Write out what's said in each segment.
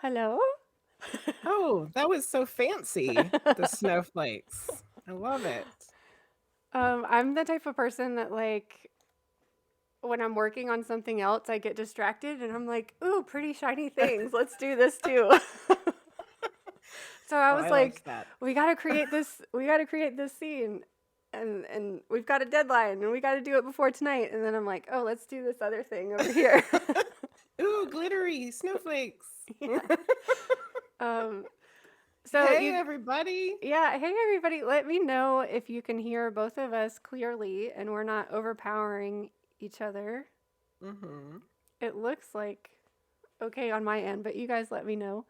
Hello? Oh, that was so fancy. The snowflakes. I love it. I'm the type of person that when I'm working on something else, I get distracted and I'm like, "Ooh, pretty shiny things. Let's do this too." So I Oh, was I like like, that. We got to create this scene. And we've got a deadline and we got to do it before tonight." And then I'm like, "Oh, let's do this other thing over here." Ooh, glittery snowflakes. Yeah. Um so Hey, you everybody. Yeah, hey everybody, let me know if you can hear both of us clearly and we're not overpowering each other. Mm-hmm. It looks like okay on my end, but you guys let me know.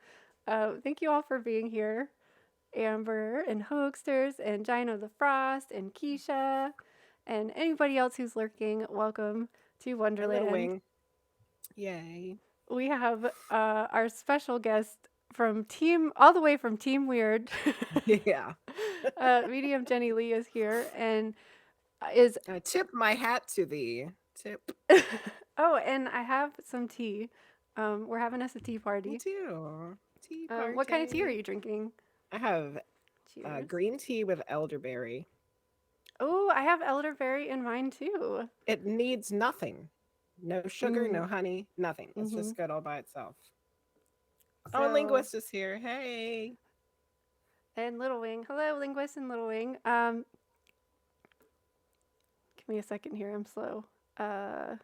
Thank you all for being here. Amber and Hoaxsters and Gino the Frost and Keisha and anybody else who's lurking. Welcome to Hi, little Wonderland. wing. Yay. We have our special guest all the way from Team Weird. Yeah. Medium Jenny Lea is here and is I tip my hat to thee. Tip. oh, and I have some tea. We're having us a tea Me party. too. Tea What kind of tea are party. you drinking? I have Cheers. green tea with elderberry. Oh, I have elderberry in mine too. It needs nothing. No sugar, Mm, no honey, nothing. It's mm-hmm. just good all by itself. Oh, and So, Linguist is here. Hey. and Little Wing. Hello, Linguist and Little Wing. Give me a second here. I'm slow. Uh,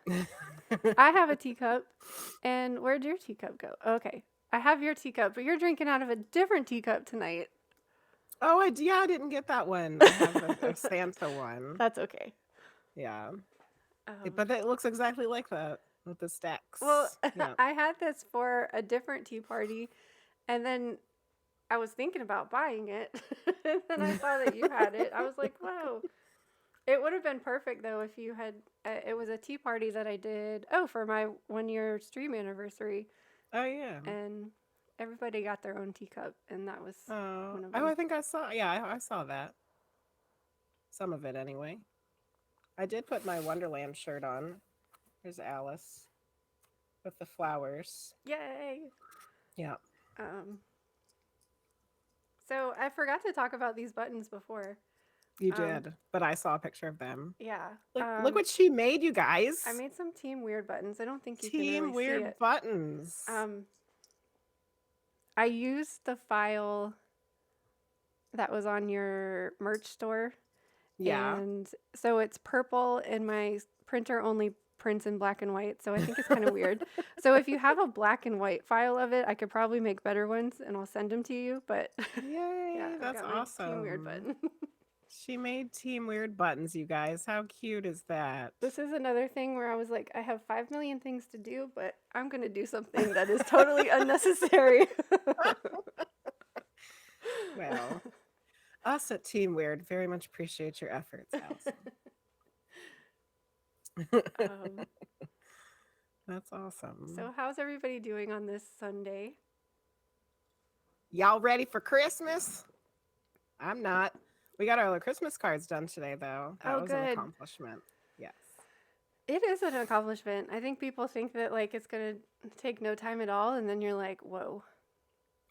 I have a teacup. And where'd your teacup go? Okay. I have your teacup, but you're drinking out of a different teacup tonight. Oh, yeah, I didn't get that one. I have a Santa one. That's okay. Yeah. Um, But it looks exactly like that with the well, stacks. Yeah. I had this for a different tea party, and then I was thinking about buying it, and then I saw that you had it. I was like, "Whoa!" It would have been perfect though if you had. It was a tea party that I did. Oh, for my 1 year stream anniversary, Oh, yeah. and everybody got their own teacup, and that was Oh, one of oh, them. I think I saw. Yeah, I saw that. Some of it anyway. I did put my Wonderland shirt on. There's Alice with the flowers. Yay! Yeah, Um, so I forgot to talk about these buttons before. you Um, did. But I saw a picture of them. yeah. Look what she made, you I guys. made some Team Weird buttons. I don't think you can really Team see Weird it. Buttons. Um, I used the file that was on your merch store. Yeah. And so it's purple, and my printer only prints in black and white. So I think it's kind of weird. So if you have a black and white file of it, I could probably make better ones and I'll send them to you. But yeah, Yay, I've that's got my Team Weird awesome. button. She made Team Weird Buttons, you guys. How cute is that? This is another thing where I was like, I have 5 million things to do, but I'm going to do something that is totally unnecessary. Well, us at Team Weird very much appreciate your efforts, Allison. um, That's awesome. so, how's everybody doing on this Sunday? Y'all ready for Christmas? I'm not. We got our Christmas cards done today, though. That Oh, was an good. accomplishment. Yes. It is an accomplishment. I think people think that it's gonna take no time at all, and then you're like, whoa.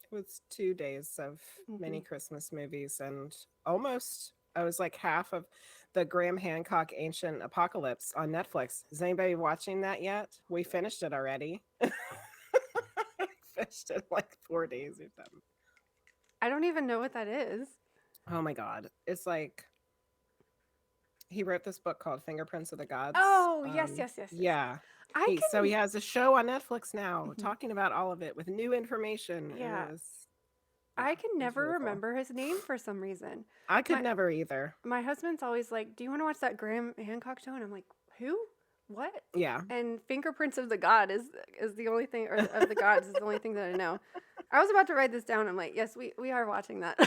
It was 2 days of Hmm. many Christmas movies, and almost, I was like half of the Graham Hancock Ancient Apocalypse on Netflix. Is anybody watching that yet? We finished it already. Finished it in like 4 days or something. I don't even know what that is. Oh my God. It's like he wrote this book called Fingerprints of the Gods. Oh, yes, yes, yes, yes. Yeah. I He can. has a show on Netflix now Mhm. talking about all of it with new information. Yeah, Yeah, I can it was never really cool. remember his name for some reason. I could My never either. my husband's always like, "Do you want to watch that Graham Hancock show?" And I'm like, "Who? What?" Yeah. And Fingerprints of the God is the only thing, or of the gods is the only thing that I know. I was about to write this down. I'm like, yes, we are watching that.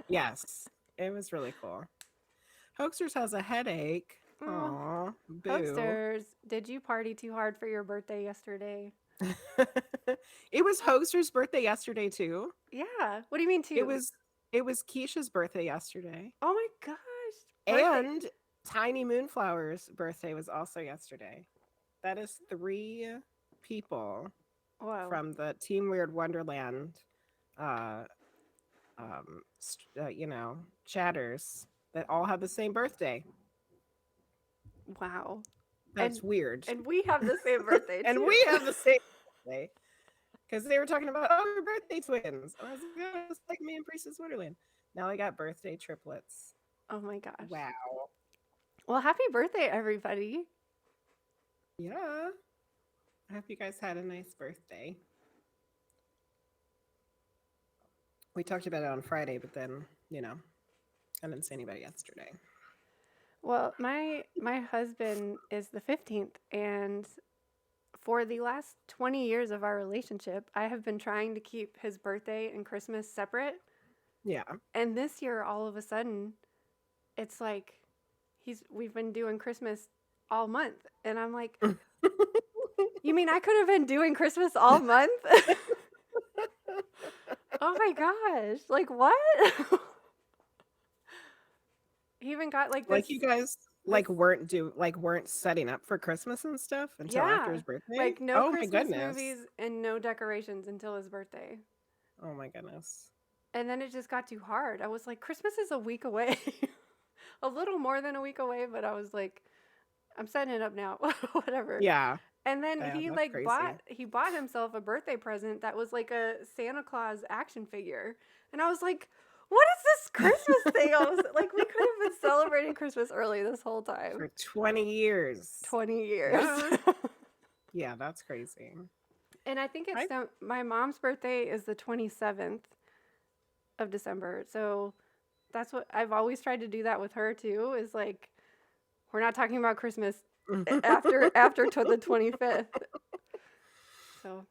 Yes. It was really cool. Hoaxers has a headache. Oh, Aw, boo. Hopsters, did you party too hard for your birthday yesterday? It was Hoaxer's birthday yesterday too. Yeah. What do you mean It too? was it was Keisha's birthday yesterday. Oh my gosh. Birthday. And Tiny Moonflower's birthday was also yesterday. That is 3 people. Whoa. from the Team Weird Wonderland, uh, chatters that all have the same birthday. Wow. That's And weird. and we have the same birthday And too. we have the same birthday because they were talking about, oh, we're birthday twins. And I was like, oh, it's like me and Priestess Wonderland. Now I got birthday triplets. Oh my gosh. Wow. Well, happy birthday, everybody. Yeah. I hope you guys had a nice birthday. We talked about it on Friday, but then, I didn't see anybody yesterday. Well, my husband is the 15th, and for the last 20 years of our relationship, I have been trying to keep his birthday and Christmas separate. Yeah. And this year, all of a sudden, it's like we've been doing Christmas all month. And I'm like, you mean I could have been doing Christmas all month? Oh my gosh. Like, what? He even got like this. Like you guys weren't setting up for Christmas and stuff until after Yeah. his birthday? Like, no Oh my Christmas goodness. movies and no decorations until his birthday. Oh my goodness. And then it just got too hard. I was like, Christmas is a week away. A little more than a week away, but I was like, I'm setting it up now. Whatever. Yeah. And then Yeah, he that's like crazy. bought himself a birthday present that was like a Santa Claus action figure. And I was like, what is this Christmas thing? I was like, we could have been celebrating Christmas early this whole time. For 20 years. 20 years. Yeah. Yeah, that's crazy. And I think my mom's birthday is the 27th of December. So that's what I've always tried to do that with her too, is like, we're not talking about Christmas after the 25th. So,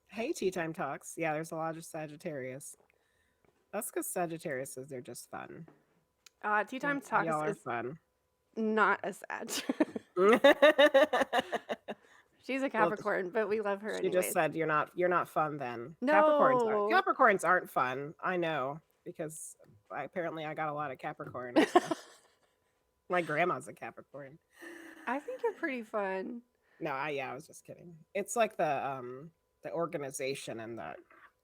hey, Tea Time Talks. Yeah, there's a lot of Sagittarius. That's because Sagittarius they're just fun. Tea Time Talks y'all are is fun. Not a Sag. She's a Capricorn, but we love her She anyways. just said you're not fun then. No. Capricorns aren't fun. I know, because apparently I got a lot of Capricorn. So. My grandma's a Capricorn. I think you're pretty fun. No, I was just kidding. It's like the organization and the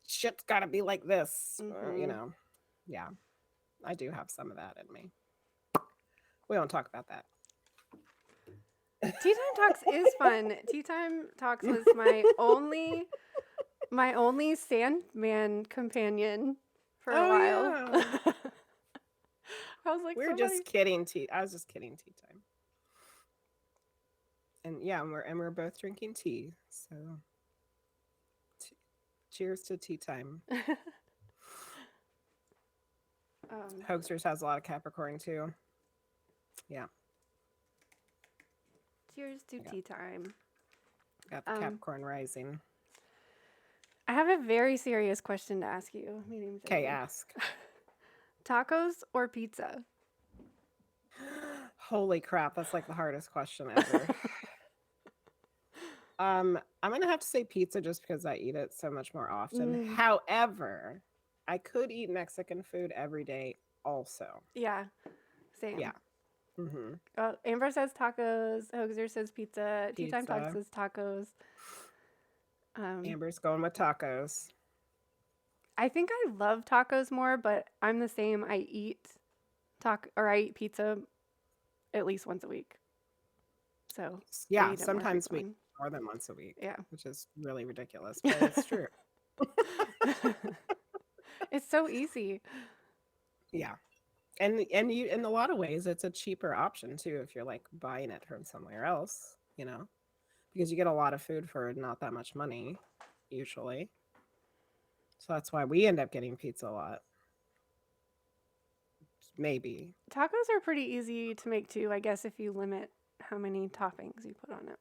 shit's got to be like this, Mm-hmm. Yeah, I do have some of that in me. We won't talk about that. Tea Time Talks is fun. Tea Time Talks was my only Sandman companion for a while. Yeah. I was like, I was just kidding, Tea Time. And yeah, we're both drinking tea. So cheers to Tea Time. Hoaxers has a lot of Capricorn too. Yeah. Cheers to Tea Time. Got the Capricorn rising. I have a very serious question to ask you, Medium Jenny. Okay, ask. Tacos or pizza? Holy crap, that's like the hardest question ever. I'm gonna have to say pizza just because I eat it so much more often. However, I could eat Mexican food every day also. Yeah, same. Yeah. Mm-hmm. Amber says tacos. Hoaxer says pizza. Tea Time Talks says tacos. Amber's going with tacos. I think I love tacos more, but I'm the same. I eat pizza at least once a week. So yeah, sometimes we eat more than once a week. Yeah, which is really ridiculous, but it's true. It's so easy. Yeah. And you, in a lot of ways, it's a cheaper option too if you're like buying it from somewhere else, because you get a lot of food for not that much money usually. So that's why we end up getting pizza a lot. Maybe. Tacos are pretty easy to make too, I guess, if you limit how many toppings you put on it.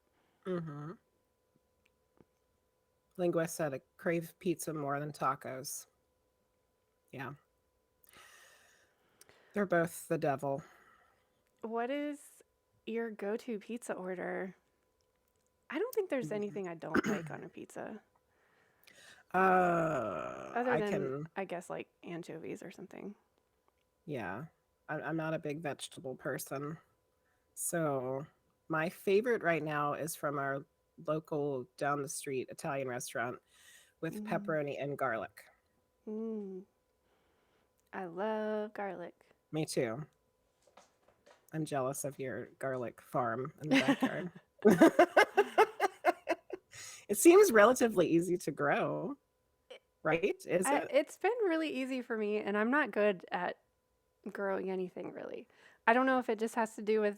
Mm-hmm. Linguist said I crave pizza more than tacos. Yeah. They're both the devil. What is your go-to pizza order? I don't think there's anything I don't like on a pizza. Other than, I guess, like anchovies or something. Yeah. I'm not a big vegetable person. So my favorite right now is from our local down the street Italian restaurant with Mm, pepperoni and garlic. mm, I love garlic. Me too. I'm jealous of your garlic farm in the backyard. It seems relatively easy to grow, right? Is it? It's been really easy for me, and I'm not good at growing anything really. I don't know if it just has to do with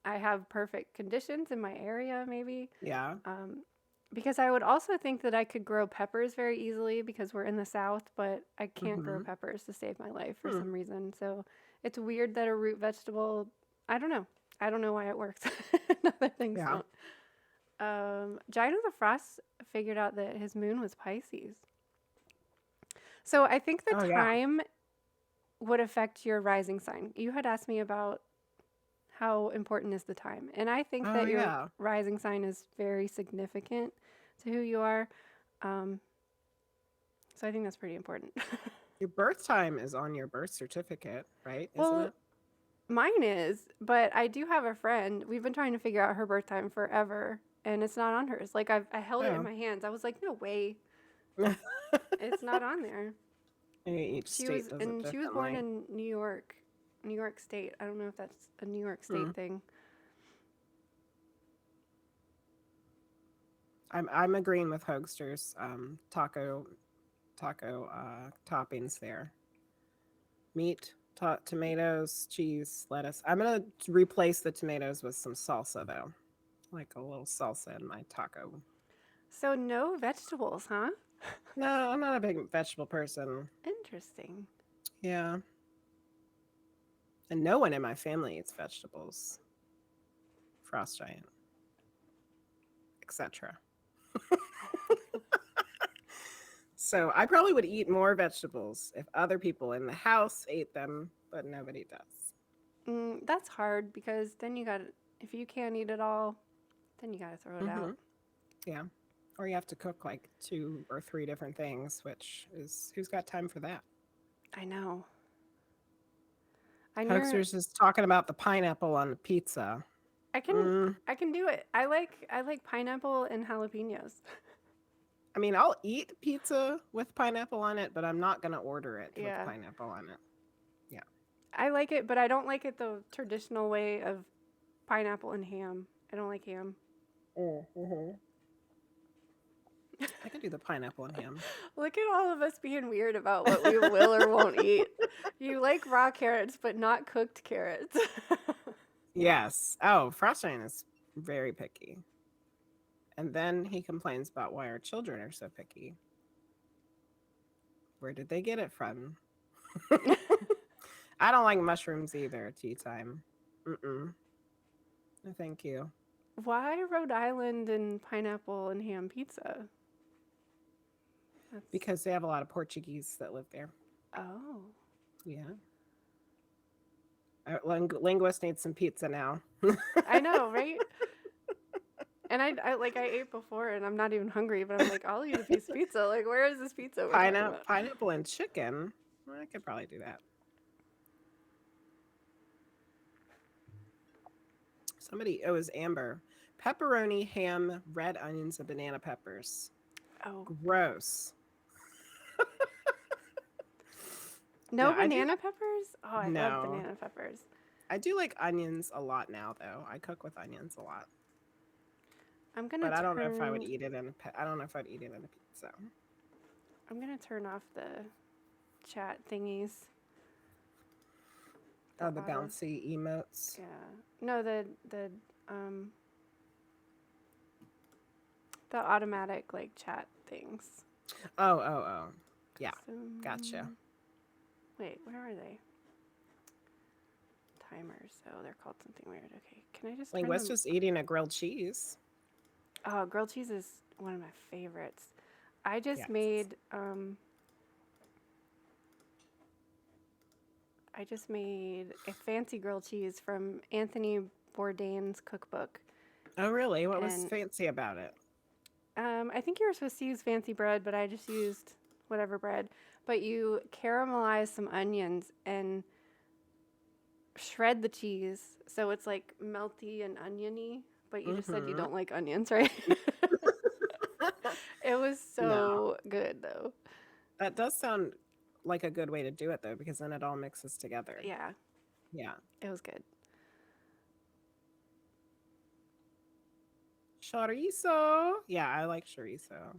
I have perfect conditions in my area, maybe. Yeah. Um, because I would also think that I could grow peppers very easily because we're in the South, but I can't grow Mm-hmm. peppers to save my life for Hmm. some reason. So it's weird that a root vegetable, I don't know. I don't know why it works. Other things Yeah. don't. Giant of the Frost figured out that his moon was Pisces. So I think the Oh yeah. time would affect your rising sign. You had asked me about how important is the time, and I think Oh that your yeah. rising sign is very significant to who you are. Um, so I think that's pretty important. Your birth time is on your birth certificate, right? Isn't Well, it? mine is, but I do have a friend. We've been trying to figure out her birth time forever, and it's not on hers. Like I held it in Oh. my hands. I was like, no way, it's not on there. Maybe each state does it She was born differently. in New York State. I don't know if that's a New York Hmm. State thing. I'm agreeing with Hoagster's taco toppings there. Meat, tomatoes, cheese, lettuce. I'm gonna replace the tomatoes with some salsa though, like a little salsa in my taco. So no vegetables, huh? No, I'm not a big vegetable person. Interesting. Yeah, and no one in my family eats vegetables. Frost giant, etc. So I probably would eat more vegetables if other people in the house ate them, but nobody does. That's hard because then you got to if you can't eat it all, then you got to throw it Hmm. out. Yeah. Or you have to cook like 2 or 3 different things, which is who's got time for that? I know. I near Hoaxers is talking about the pineapple on the pizza. I can Mm, I can do it. I like pineapple and jalapenos. I mean, I'll eat pizza with pineapple on it, but I'm not gonna order it with Yeah. pineapple on it. Yeah. I like it, but I don't like it the traditional way of pineapple and ham. I don't like ham. Mm-hmm. I can do the pineapple and ham. Look at all of us being weird about what we will or won't eat. You like raw carrots, but not cooked carrots. Yes. Oh, Frostine is very picky. And then he complains about why our children are so picky. Where did they get it from? I don't like mushrooms either. Tea time. Mm-mm. No, thank you. Why Rhode Island and pineapple and ham pizza? That's Because they have a lot of Portuguese that live there. oh. Yeah. Our linguist needs some pizza now. I know, right? And I ate before and I'm not even hungry, but I'm like, I'll eat a piece of pizza. Like, where is this pizza we're talking about? Pineapple and chicken. Well, I could probably do that. Somebody, oh, it was Amber. Pepperoni, ham, red onions, and banana peppers. Oh. Gross. No No, I do. banana peppers? Oh, I love No, banana peppers. I do like onions a lot now, though. I cook with onions a lot, I'm gonna but I don't know if I would turn eat it in. I don't know if I'd eat it in a pizza. I'm gonna turn off the chat thingies. Oh, the auto bouncy emotes. yeah. No, um the automatic like chat things. Oh. Yeah, So, gotcha. wait, where are they? Timers. Oh, they're called something weird. Okay, can I just turn Linguist them? was eating a grilled cheese. Oh, grilled cheese is one of my favorites. I just Yes. made a fancy grilled cheese from Anthony Bourdain's cookbook. Oh, really? What was And fancy about it? I think you were supposed to use fancy bread, but I just used whatever bread. But you caramelize some onions and shred the cheese so it's like melty and oniony. But you just said you Mm-hmm. don't like onions, right? It was No, so good though. that does sound like a good way to do it though, because then it all mixes together. Yeah, Yeah. it was good. Chorizo. Yeah, I like chorizo.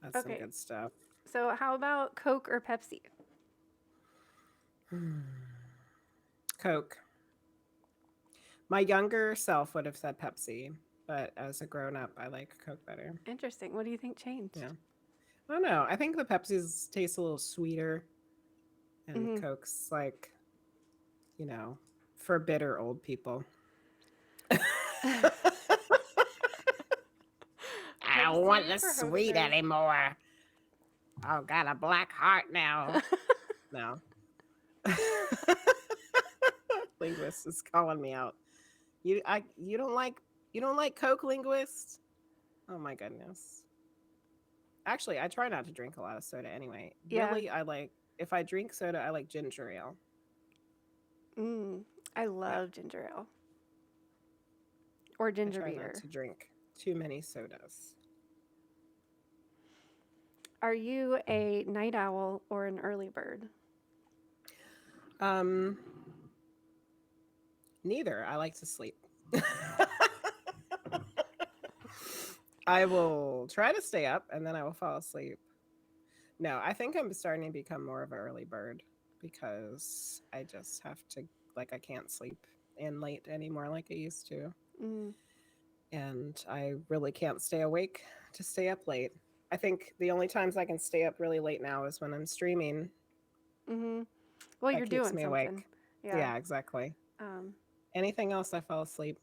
That's some Okay, good stuff. so how about Coke or Pepsi? Coke. My younger self would have said Pepsi, but as a grown up, I like Coke better. Interesting. What do you think Yeah. changed? I don't know. I think the Pepsi's taste a little sweeter, and Mm-hmm. Coke's like, you know, for bitter old people. I don't want Pepsi the for sweet hosters. anymore. I've got a black heart now. No. Linguist is calling me out. You don't like Coke, linguist? Oh my goodness. Actually, I try not to drink a lot of soda anyway. Yeah. Really, I like if I drink soda, I like ginger ale. Mm, I Yeah. love ginger ale or I ginger try not beer. to drink too many sodas. Are you a night owl or an early bird? Um Neither. I like to sleep. I will try to stay up and then I will fall asleep. No, I think I'm starting to become more of an early bird because I just have to, like, I can't sleep in late anymore like I used to. Mm, And I really can't stay awake to stay up late. I think the only times I can stay up really late now is when I'm streaming. mm-hmm. Well, That you're keeps doing me something. awake. Yeah. Yeah, exactly. Um, Anything else, I fall asleep.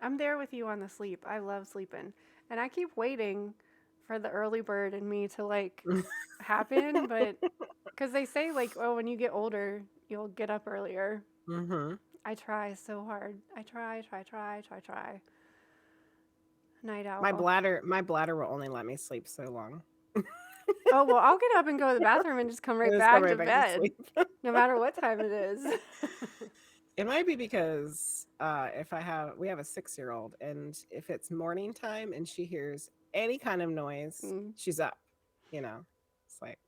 I'm there with you on the sleep. I love sleeping. And I keep waiting for the early bird in me to like happen, but because they say like, oh, when you get older, you'll get up earlier. Mm-hmm. I try so hard. I try. Night My owl. bladder, my bladder will only let me sleep so long. Oh, well, I'll get up and go to the bathroom and just come I right just go back right to back to bed, sleep. no matter what time it is. It might be because if we have a 6 year old, and if it's morning time and she hears any kind of noise, Mm. she's up. You know, it's like,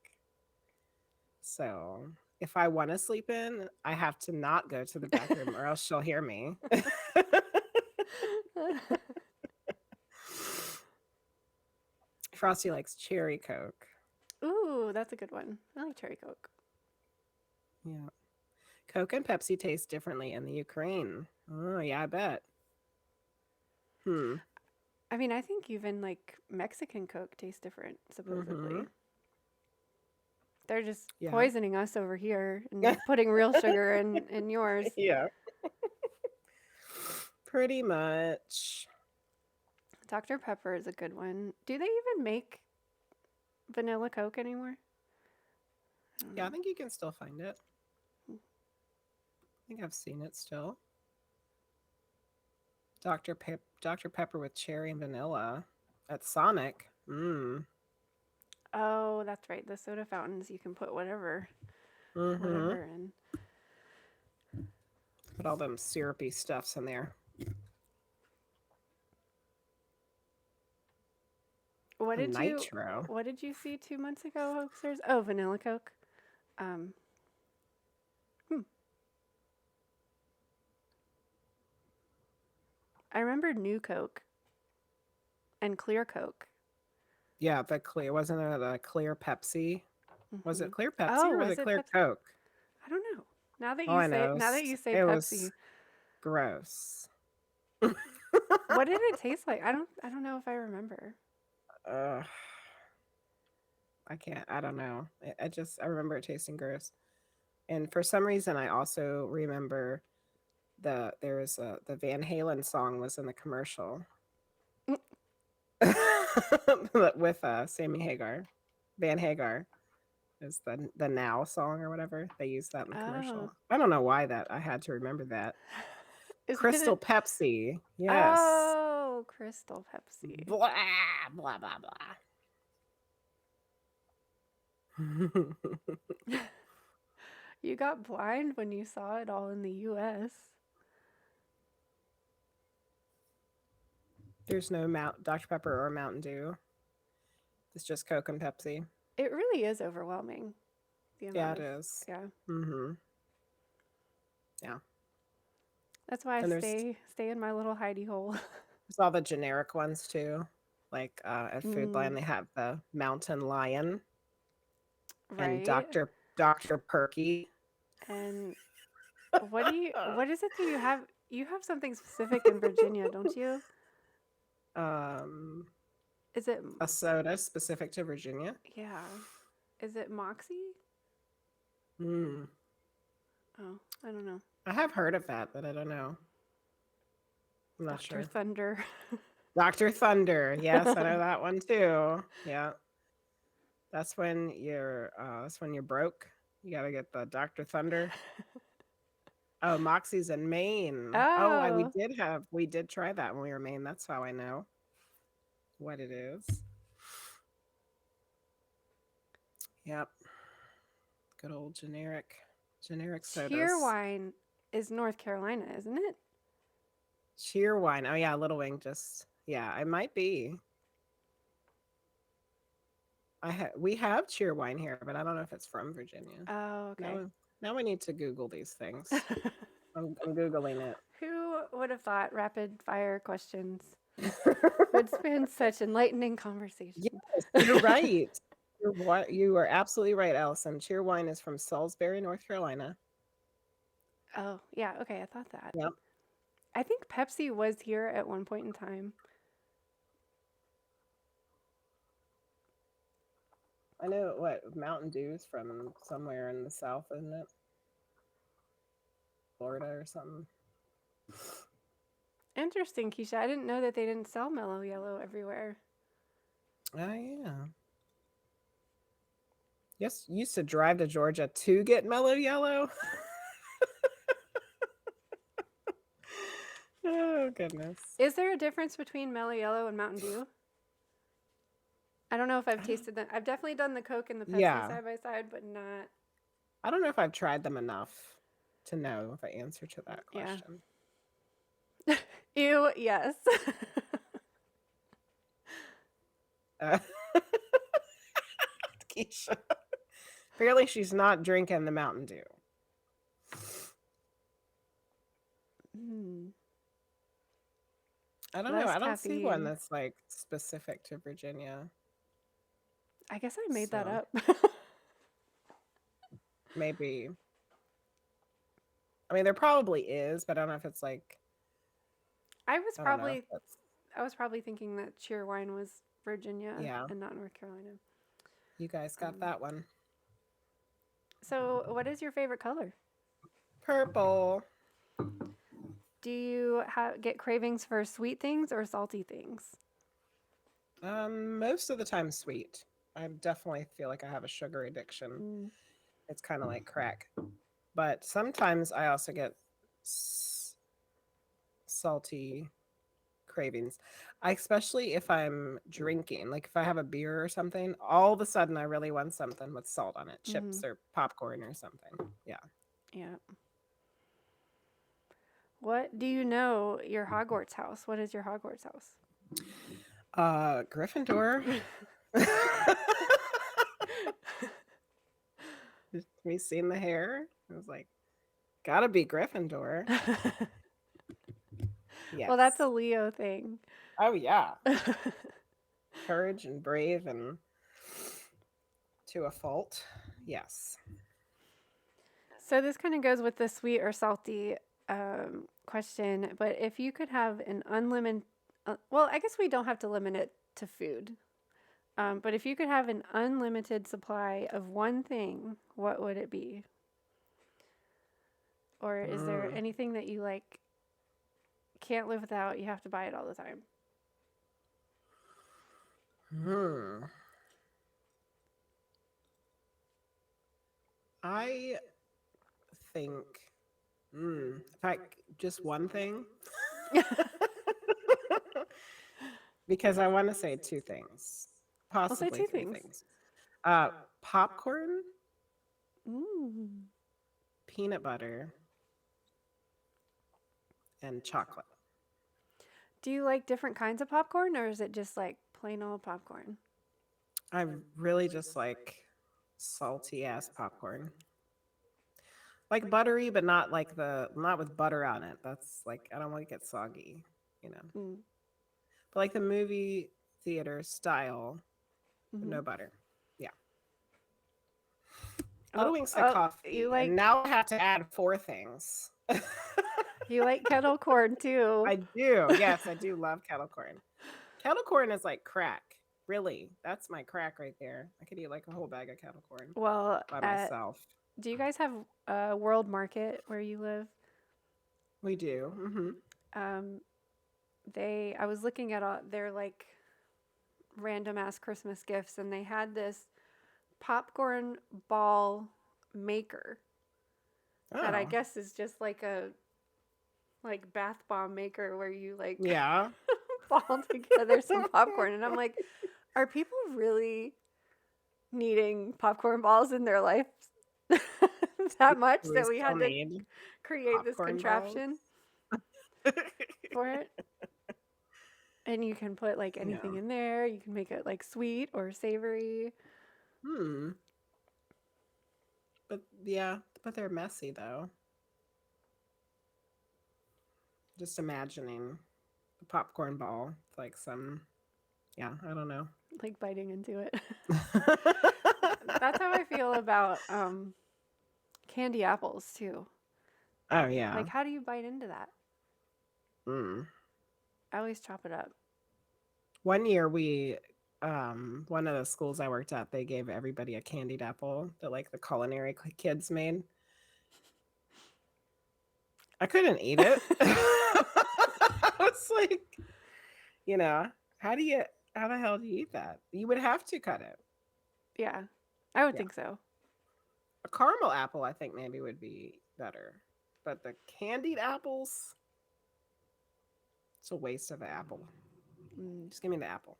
so if I want to sleep in, I have to not go to the bathroom or else she'll hear me. Frosty likes cherry Coke. Ooh, that's a good one. I like cherry Coke. Yeah. Coke and Pepsi taste differently in the Ukraine. Oh, yeah, I bet. Hmm. I mean, I think even like Mexican Coke tastes different, Mm-hmm. supposedly. They're just Yeah. poisoning us over here and putting real sugar in yours. Yeah. Pretty much. Dr. Pepper is a good one. Do they even make vanilla Coke anymore? I don't Yeah, I know. think you can still find it. I think I've seen it still. Dr. Pepper with cherry and vanilla at Sonic. Mmm. Oh, that's right. The soda fountains, you can put Mm-hmm. whatever in. Put all them syrupy stuffs in there. What A did you nitro. what did you see 2 months ago, hoaxers? Oh, vanilla Coke. Um, hmm. I remember New Coke and Clear Coke. Yeah, the clear, wasn't it a clear Pepsi? Was it Hmm. clear Pepsi Oh, or was was it it clear Pepsi? Coke? I don't know. All I Now know that you say it was Pepsi, gross. what did it taste like? I don't know if I remember. Ugh, I can't. I don't know. I remember it tasting gross. And for some reason, I also remember the Van Halen song was in the commercial with Sammy Hagar. Van Hagar is the Now song or whatever. They used that in the Oh, commercial. I don't know why that I had to remember that. isn't Crystal it? Pepsi. Yes. Oh, Crystal Pepsi. Blah blah blah blah. You got blind when you saw it all in the U.S. There's no Dr. Pepper or Mountain Dew. It's just Coke and Pepsi. It really is overwhelming. The Yeah, amount it of is. yeah. Mm-hmm. Yeah. That's why I And there's stay in my little hidey hole. all the generic ones too. Like at Food Lion, Mm, they have the Mountain Lion and right. Dr. Perky. And what is it that you have? You have something specific in Virginia, don't you? um, Is it a soda specific to Virginia. yeah. Is it Moxie? Mm. Oh, I don't know. I have heard of that, but I don't know. I'm not Dr. sure. Thunder. Dr. Thunder. Yes, I know that one too. Yeah. That's when you're broke. You gotta get the Dr. Thunder. Oh, Moxie's in Maine. Oh, Oh, we did try that when we were in Maine. That's how I know what it is. Yep. Good old generic sodas. Cheerwine is North Carolina, isn't it? Cheerwine. Oh yeah, Little Wing just yeah, it might be. We have Cheerwine here, but I don't know if it's from Virginia. Oh, okay. Now we need to Google these things. I'm Googling it. Who would have thought rapid fire questions would spin such enlightening conversation? Yes, you're right. You are absolutely right, Allison. Cheerwine is from Salisbury, North Carolina. Oh, yeah, okay, I thought that. Yep. I think Pepsi was here at one point in time. I know what Mountain Dew's from somewhere in the South, isn't it? Florida or something. Interesting, Keisha. I didn't know that they didn't sell Mellow Yellow everywhere. Oh yeah. Yes, you used to drive to Georgia to get Mellow Yellow. Oh goodness. Is there a difference between Mellow Yellow and Mountain Dew? I don't know if I've tasted them. I've definitely done the Coke and the Pepsi Yeah. side by side, but not. I don't know if I've tried them enough to know the answer to that question. Yeah. Ew, yes. Keisha. Apparently she's not drinking the Mountain Dew. I don't know. Less I don't see one caffeine. that's like specific to Virginia. I guess I made that up. Maybe. I mean, there probably is, but I don't know if it's like. I was I don't know probably if that's- I was probably thinking that Cheerwine was Virginia Yeah. and not North Carolina. You guys got that one. So, what is your favorite color? Purple. Do you get cravings for sweet things or salty things? Most of the time sweet. I definitely feel like I have a sugar addiction. It's kind of like crack. But sometimes I also get salty cravings. Especially if I'm drinking. Like if I have a beer or something, all of a sudden I really want something with salt on it, chips or popcorn or something. Yeah. Yeah. What do you know your Hogwarts house? What is your Hogwarts house? Gryffindor. We seen the hair. I was like, gotta be Gryffindor. Yes. Well, that's a Leo thing. Oh yeah. Courage and brave and to a fault. Yes. So this kind of goes with the sweet or salty question, but if you could have an unlimited, well, I guess we don't have to limit it to food, but if you could have an unlimited supply of one thing, what would it be? Or is there anything that you like can't live without, you have to buy it all the time? I think in fact just one thing. Because I want to say two things. Possibly I'll say two three things. Popcorn, peanut butter, and chocolate. Do you like different kinds of popcorn, or is it just like plain old popcorn? I really just like salty ass popcorn. Like buttery, but not with butter on it. That's like I don't like it soggy, you know. Mm. But like the movie theater style, but Hmm. no butter. Yeah. Oh, Little Wing said oh, you coffee, and like now I have to add four things. you like kettle corn too. I do. Yes, I do love kettle corn. Kettle corn is like crack. Really, that's my crack right there. I could eat like a whole bag of kettle corn Well, by myself. do you guys have a World Market where you live? We do. Um, I was looking at all their like random ass Christmas gifts, and they had this popcorn ball maker that I Oh, guess is just like a like bath bomb maker where you like yeah. ball together some popcorn, and I'm like, are people really needing popcorn balls in their life that much We that we still had to need create this popcorn balls. contraption for it? And you can put like anything Yeah. in there. You can make it like sweet or savory. Hmm. But yeah, but they're messy though. Just imagining the popcorn ball. It's like some, yeah, I don't know. Like biting into it. That's how I feel about candy apples too. Oh yeah. Like, how do you bite into that? Mm. I always chop it up. One year one of the schools I worked at, they gave everybody a candied apple that like the culinary kids made. I couldn't eat it. I was like, you know, how do you how the hell do you eat that? You would have to cut it. Yeah, I would Yeah. think so. A caramel apple I think maybe would be better. But the candied apples, it's a waste of an apple. Mm. Just give me the apple.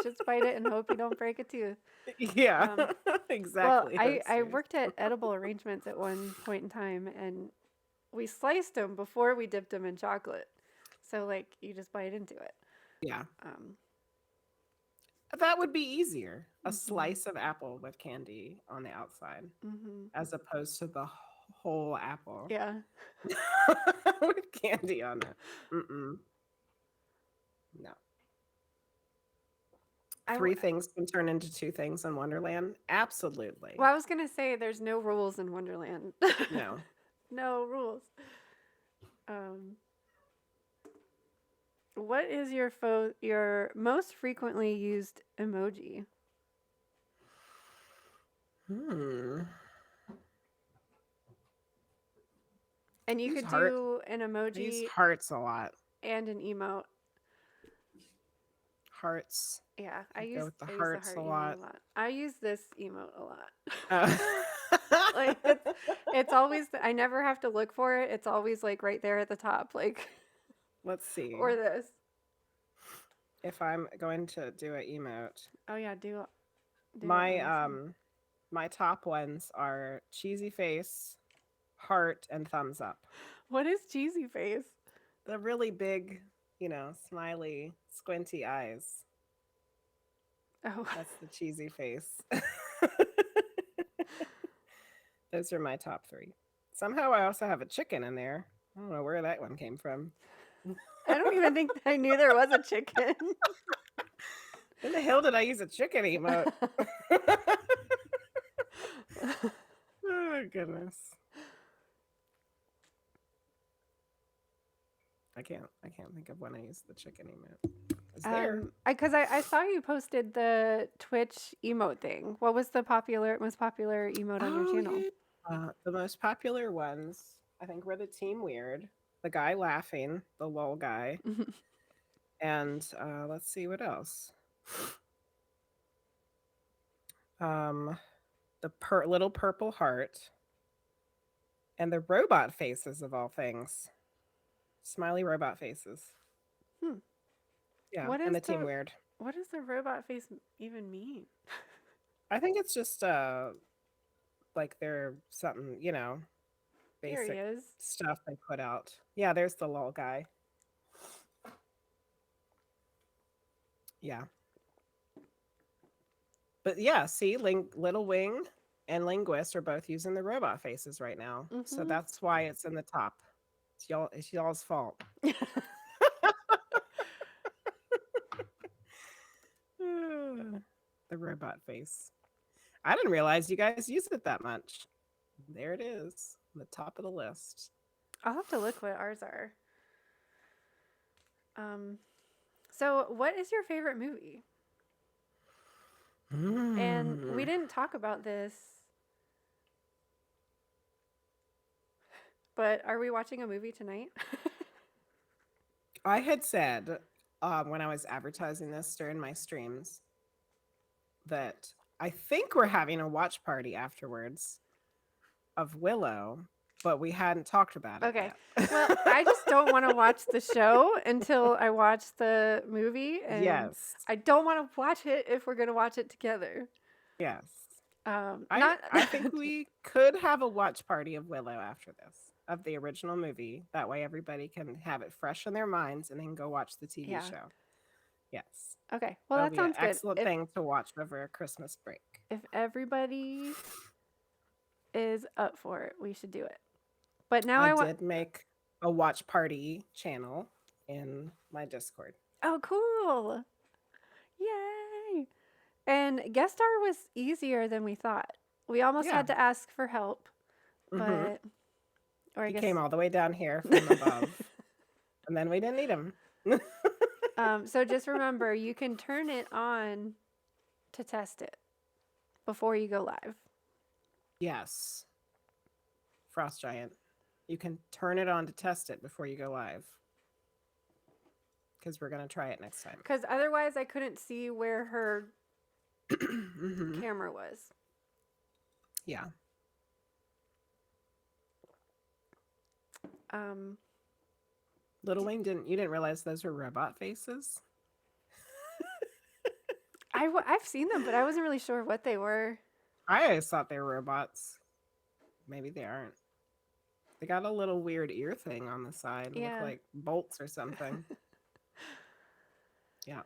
Just bite it and hope you don't break a tooth. Yeah. Um, well, Exactly. I worked at edible arrangements at one point in time, and we sliced them before we dipped them in chocolate. So like you just bite into it. Yeah. Um, That would be easier. A mhm, slice of apple with candy on the outside mhm. as opposed to the whole apple Yeah. with candy on it. Mm-mm. No. I w- Three things can turn into two things in Wonderland? Absolutely. well, I was gonna say there's no rules in Wonderland. No. No rules. Um, what is your most frequently used emoji? Hmm. And you Use could heart. do an I use emoji hearts a lot. and an emote. Hearts. Yeah, I go with the I use the hearts heart a emote lot. a lot. I use this emote a lot. Uh, Like it's always I never have to look for it. It's always like right there at the top, like Let's see or this. if I'm going to do an emote. Oh yeah, do it My when I say. my top ones are cheesy face, heart, and thumbs up. What is cheesy face? The really big, smiley, squinty eyes. Oh, That's the cheesy face. Those are my top three. Somehow I also have a chicken in there. I don't know where that one came from. I don't even think I knew there was a chicken. When the hell did I use a chicken emote? Oh goodness. I can't think of when I used the chicken emote. It's there. I saw you posted the Twitch emote thing. What was the most popular emote on your Oh channel? yeah. The most popular ones, I think, were the Team Weird, the guy laughing, the lol guy, and let's see what else. Um, the little purple heart, and the robot faces of all things, smiley robot faces. Hmm. Yeah, What and is the Team Weird. what does the robot face even mean? I think it's just like they're something, There he basic is. stuff they put out. Yeah, there's the lol guy. Yeah. But yeah, see, Little Wing and Linguist are both using the robot faces right now. So Mm-hmm. that's why it's in the top. It's y'all's fault. The robot face. I didn't realize you guys use it that much. There it is, the top of the list. I'll have to look what ours are. Um, so what is your favorite movie? And we Mm. didn't talk about this, but are we watching a movie tonight? I had said when I was advertising this during my streams that I think we're having a watch party afterwards of Willow, but we hadn't talked about it Okay. yet. Well, I just don't want to watch the show until I watch the movie, and Yes. I don't want to watch it if we're going to watch it together. Yes. Not I think we could have a watch party of Willow after this, of the original movie. That way everybody can have it fresh in their minds and then go watch the TV yeah. show. Yes. Okay. Well, That'll that be an sounds good. excellent thing to watch over a Christmas break. If everybody is up for it, we should do it. But now I did make a watch party channel in my Discord. Oh, cool. Yay. And guest star was easier than we thought. We almost Yeah. had to ask for help, but Mhm. or I He guess came all the way down here from above, and then we didn't need him. so just remember you can turn it on to test it before you go live. Yes. Frost Giant. You can turn it on to test it before you go live. Because we're going to try it next time. Because otherwise I couldn't see where her Mhm. camera was. Yeah. Little Wing you didn't realize those were robot faces? I've seen them, but I wasn't really sure what they were. I always thought they were robots. Maybe they aren't. They got a little weird ear thing on the side. Yeah. Look like bolts or something. Yeah.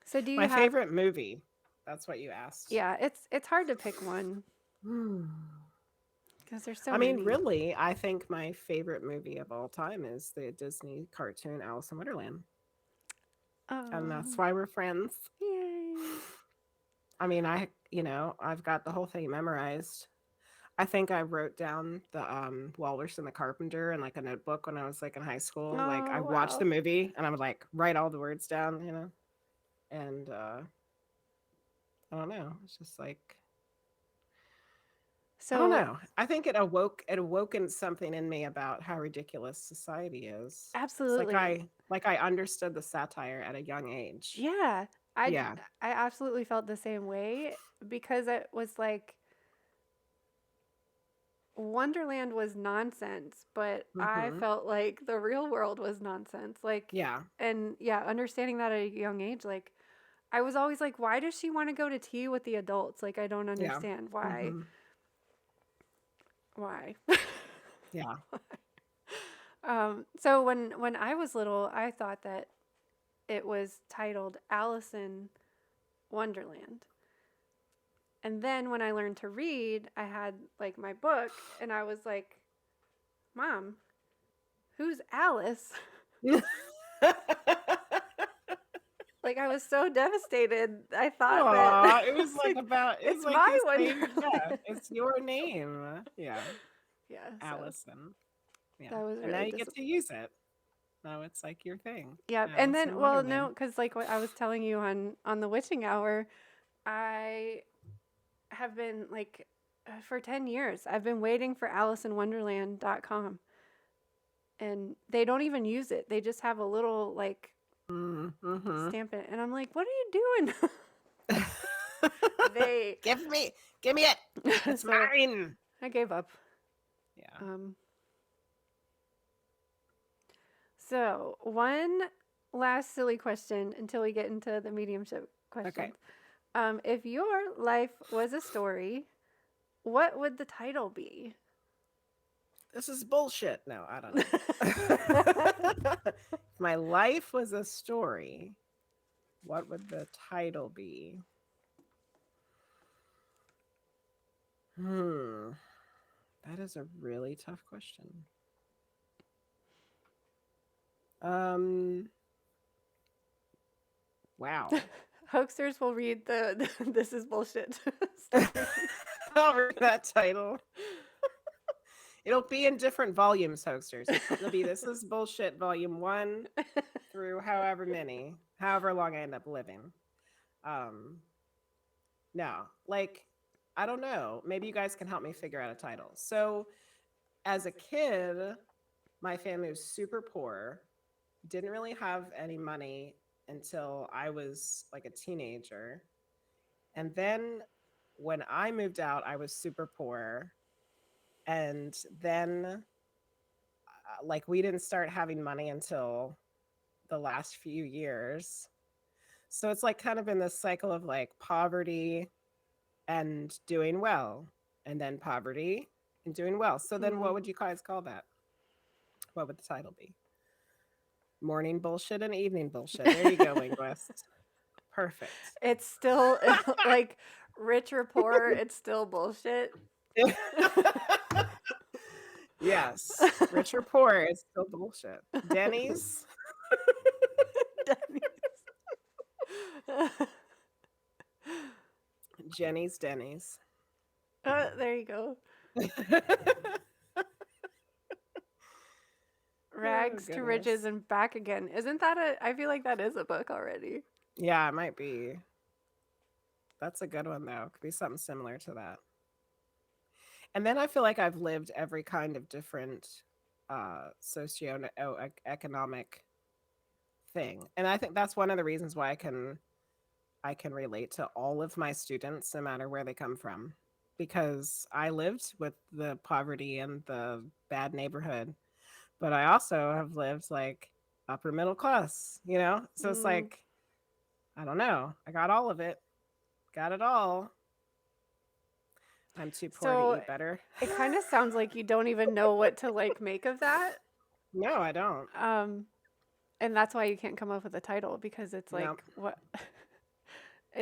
So do you My have favorite movie? That's what you asked. Yeah, it's hard to pick one because there's so I many. mean, really, I think my favorite movie of all time is the Disney cartoon Alice in Wonderland. And that's why we're friends. Yay. I mean, I've got the whole thing memorized. I think I wrote down the Walrus and the Carpenter in like a notebook when I was like in high school. Like I watched the movie and I would like write all the words down, and I don't know. It's just like I don't know. I think it awoken something in me about how ridiculous society is. Absolutely. It's like I understood the satire at a young age. Yeah. I absolutely felt the same way because it was like Wonderland was nonsense, but I felt like the real world was nonsense. Like understanding that at a young age, like I was always like, why does she want to go to tea with the adults? Like I don't understand why. Why? Yeah. So when I was little, I thought that it was titled Alice in Wonderland. And then when I learned to read, I had like my book and I was like, Mom, who's Alice? Like I was so devastated. I thought that it was like about it's like my Wonderland. Yeah, it's your name. Yeah. Yeah. Allison. Yeah. That was and now you get to use it. Now it's like your thing. Yeah. Alice And then in well, Wonderland. no, because like what I was telling you on the witching hour, I have been like for 10 years I've been waiting for AliceInWonderland.com, and they don't even use it. They just have a little like stamp it, and I'm like, what are you doing? They give me it. It's so mine. I gave up. Yeah. So one last silly question until we get into the mediumship questions. Okay. If your life was a story, what would the title be? This is bullshit. No, I don't know. My life was a story. What would the title be? That is a really tough question. Um, wow. Hoaxers will read the this is bullshit story. I'll read that title. It'll be in different volumes, Hoaxers. It'll be This Is Bullshit Volume 1 through however long I end up living. Um, no, like, I don't know. Maybe you guys can help me figure out a title. So, as a kid, my family was super poor, didn't really have any money until I was like a teenager. And then when I moved out, I was super poor. And then, like, we didn't start having money until the last few years. So it's like kind of in this cycle of like poverty and doing well, and then poverty and doing well. So then what would you guys call that? What would the title be? Morning bullshit and evening bullshit. There you go, Linguist. Perfect. It's still like rich or poor, it's still bullshit. Yes. Rich or poor, it's still bullshit. Denny's. Jenny's Denny's. There you go. Rags to riches and back again. Isn't that I feel like that is a book already. Yeah, it might be. That's a good one though. Could be something similar to that. And then I feel like I've lived every kind of different socio-economic thing. And I think that's one of the reasons why I can relate to all of my students no matter where they come from, because I lived with the poverty and the bad neighborhood, but I also have lived like upper middle class, you know? So it's like, I don't know. I got all of it. Got it all. I'm too poor to eat better. It kind of sounds like you don't even know what to like make of that. No, I don't. And that's why you can't come up with a title, because it's like, what?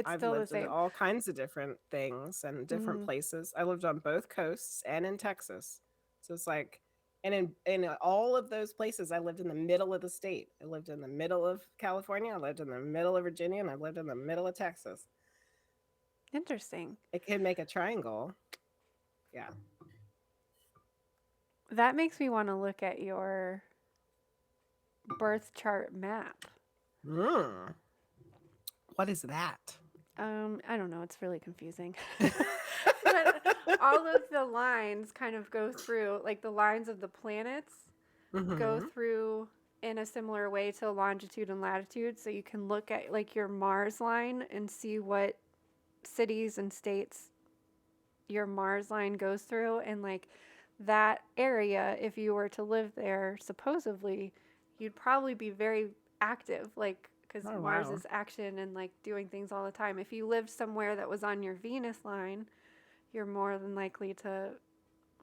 I've still lived the same. in all kinds of different things and different places. I lived on both coasts and in Texas. So it's like, and in all of those places, I lived in the middle of the state. I lived in the middle of California. I lived in the middle of Virginia, and I lived in the middle of Texas. Interesting. It could make a triangle. Yeah. That makes me want to look at your birth chart map. What is that? I don't know. It's really confusing. But all of the lines kind of go through, like the lines of the planets go through in a similar way to longitude and latitude. So you can look at like your Mars line and see what cities and states your Mars line goes through. And like that area, if you were to live there, supposedly, you'd probably be very active, like, because Mars is action and like doing things all the time. If you lived somewhere that was on your Venus line, you're more than likely to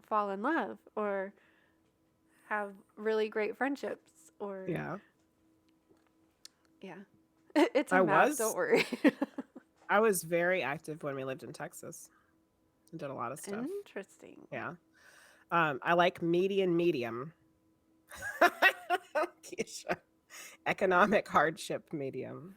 fall in love or have really great friendships or it's a map, don't worry. I was very active when we lived in Texas. I did a lot of stuff. Interesting. Yeah. I like medium. Economic hardship medium.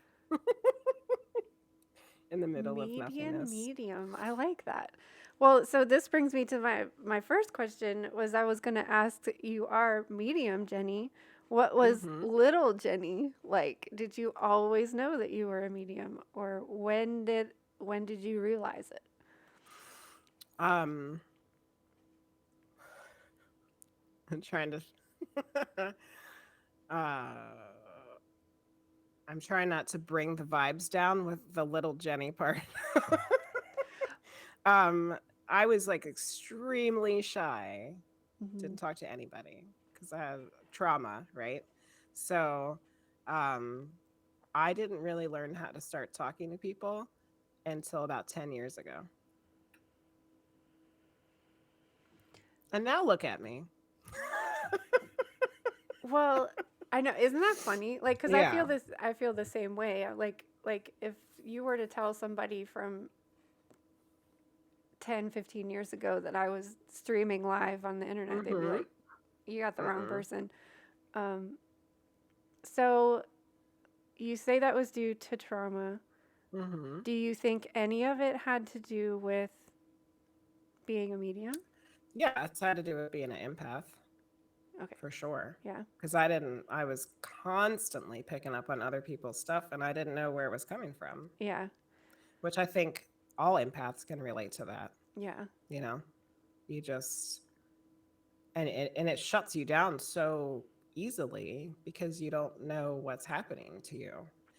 In the middle of nothingness. Medium. I like that. Well, so this brings me to my first question was I was going to ask, you are medium, Jenny. What was little Jenny like? Did you always know that you were a medium, or when did you realize it? I'm trying to I'm trying not to bring the vibes down with the little Jenny part. I was like extremely shy. Didn't talk to anybody because I had trauma, right? So I didn't really learn how to start talking to people until about 10 years ago. And now look at me. Well, I know, isn't that funny? Like, because I feel the same way. Like, like if you were to tell somebody from 10, 15 years ago that I was streaming live on the internet, they'd be Mm-hmm. like, you got the wrong Mm-mm. person. Um, so you say that was due to trauma. Mm-hmm. Do you think any of it had to do with being a medium? Yeah, it's had to do with being an empath Okay. for sure. Yeah. Because I was constantly picking up on other people's stuff and I didn't know where it was coming from, Yeah. which I think all empaths can relate to that. Yeah. You know, you just, and it shuts you down so easily because you don't know what's happening to you.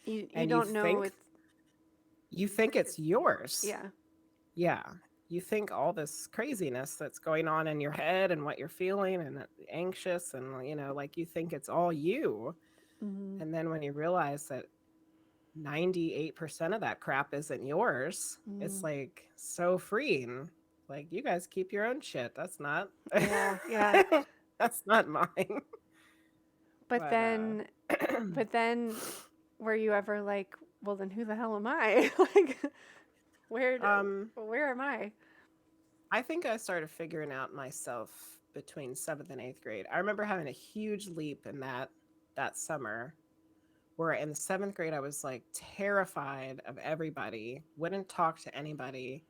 You And don't know it's you think it's yours. yeah. Yeah. You think all this craziness that's going on in your head and what you're feeling and anxious and like you think it's all you. Mm-hmm. And then when you realize that 98% of that crap isn't yours, it's Mm. like so freeing. Like you guys keep your own shit. That's not Yeah. Yeah. that's not mine. But But then but then were you ever like, well then who the hell am I? Like where um where am I? I think I started figuring out myself between 7th and 8th grade. I remember having a huge leap in that summer where in the 7th grade I was like terrified of everybody, wouldn't talk to anybody.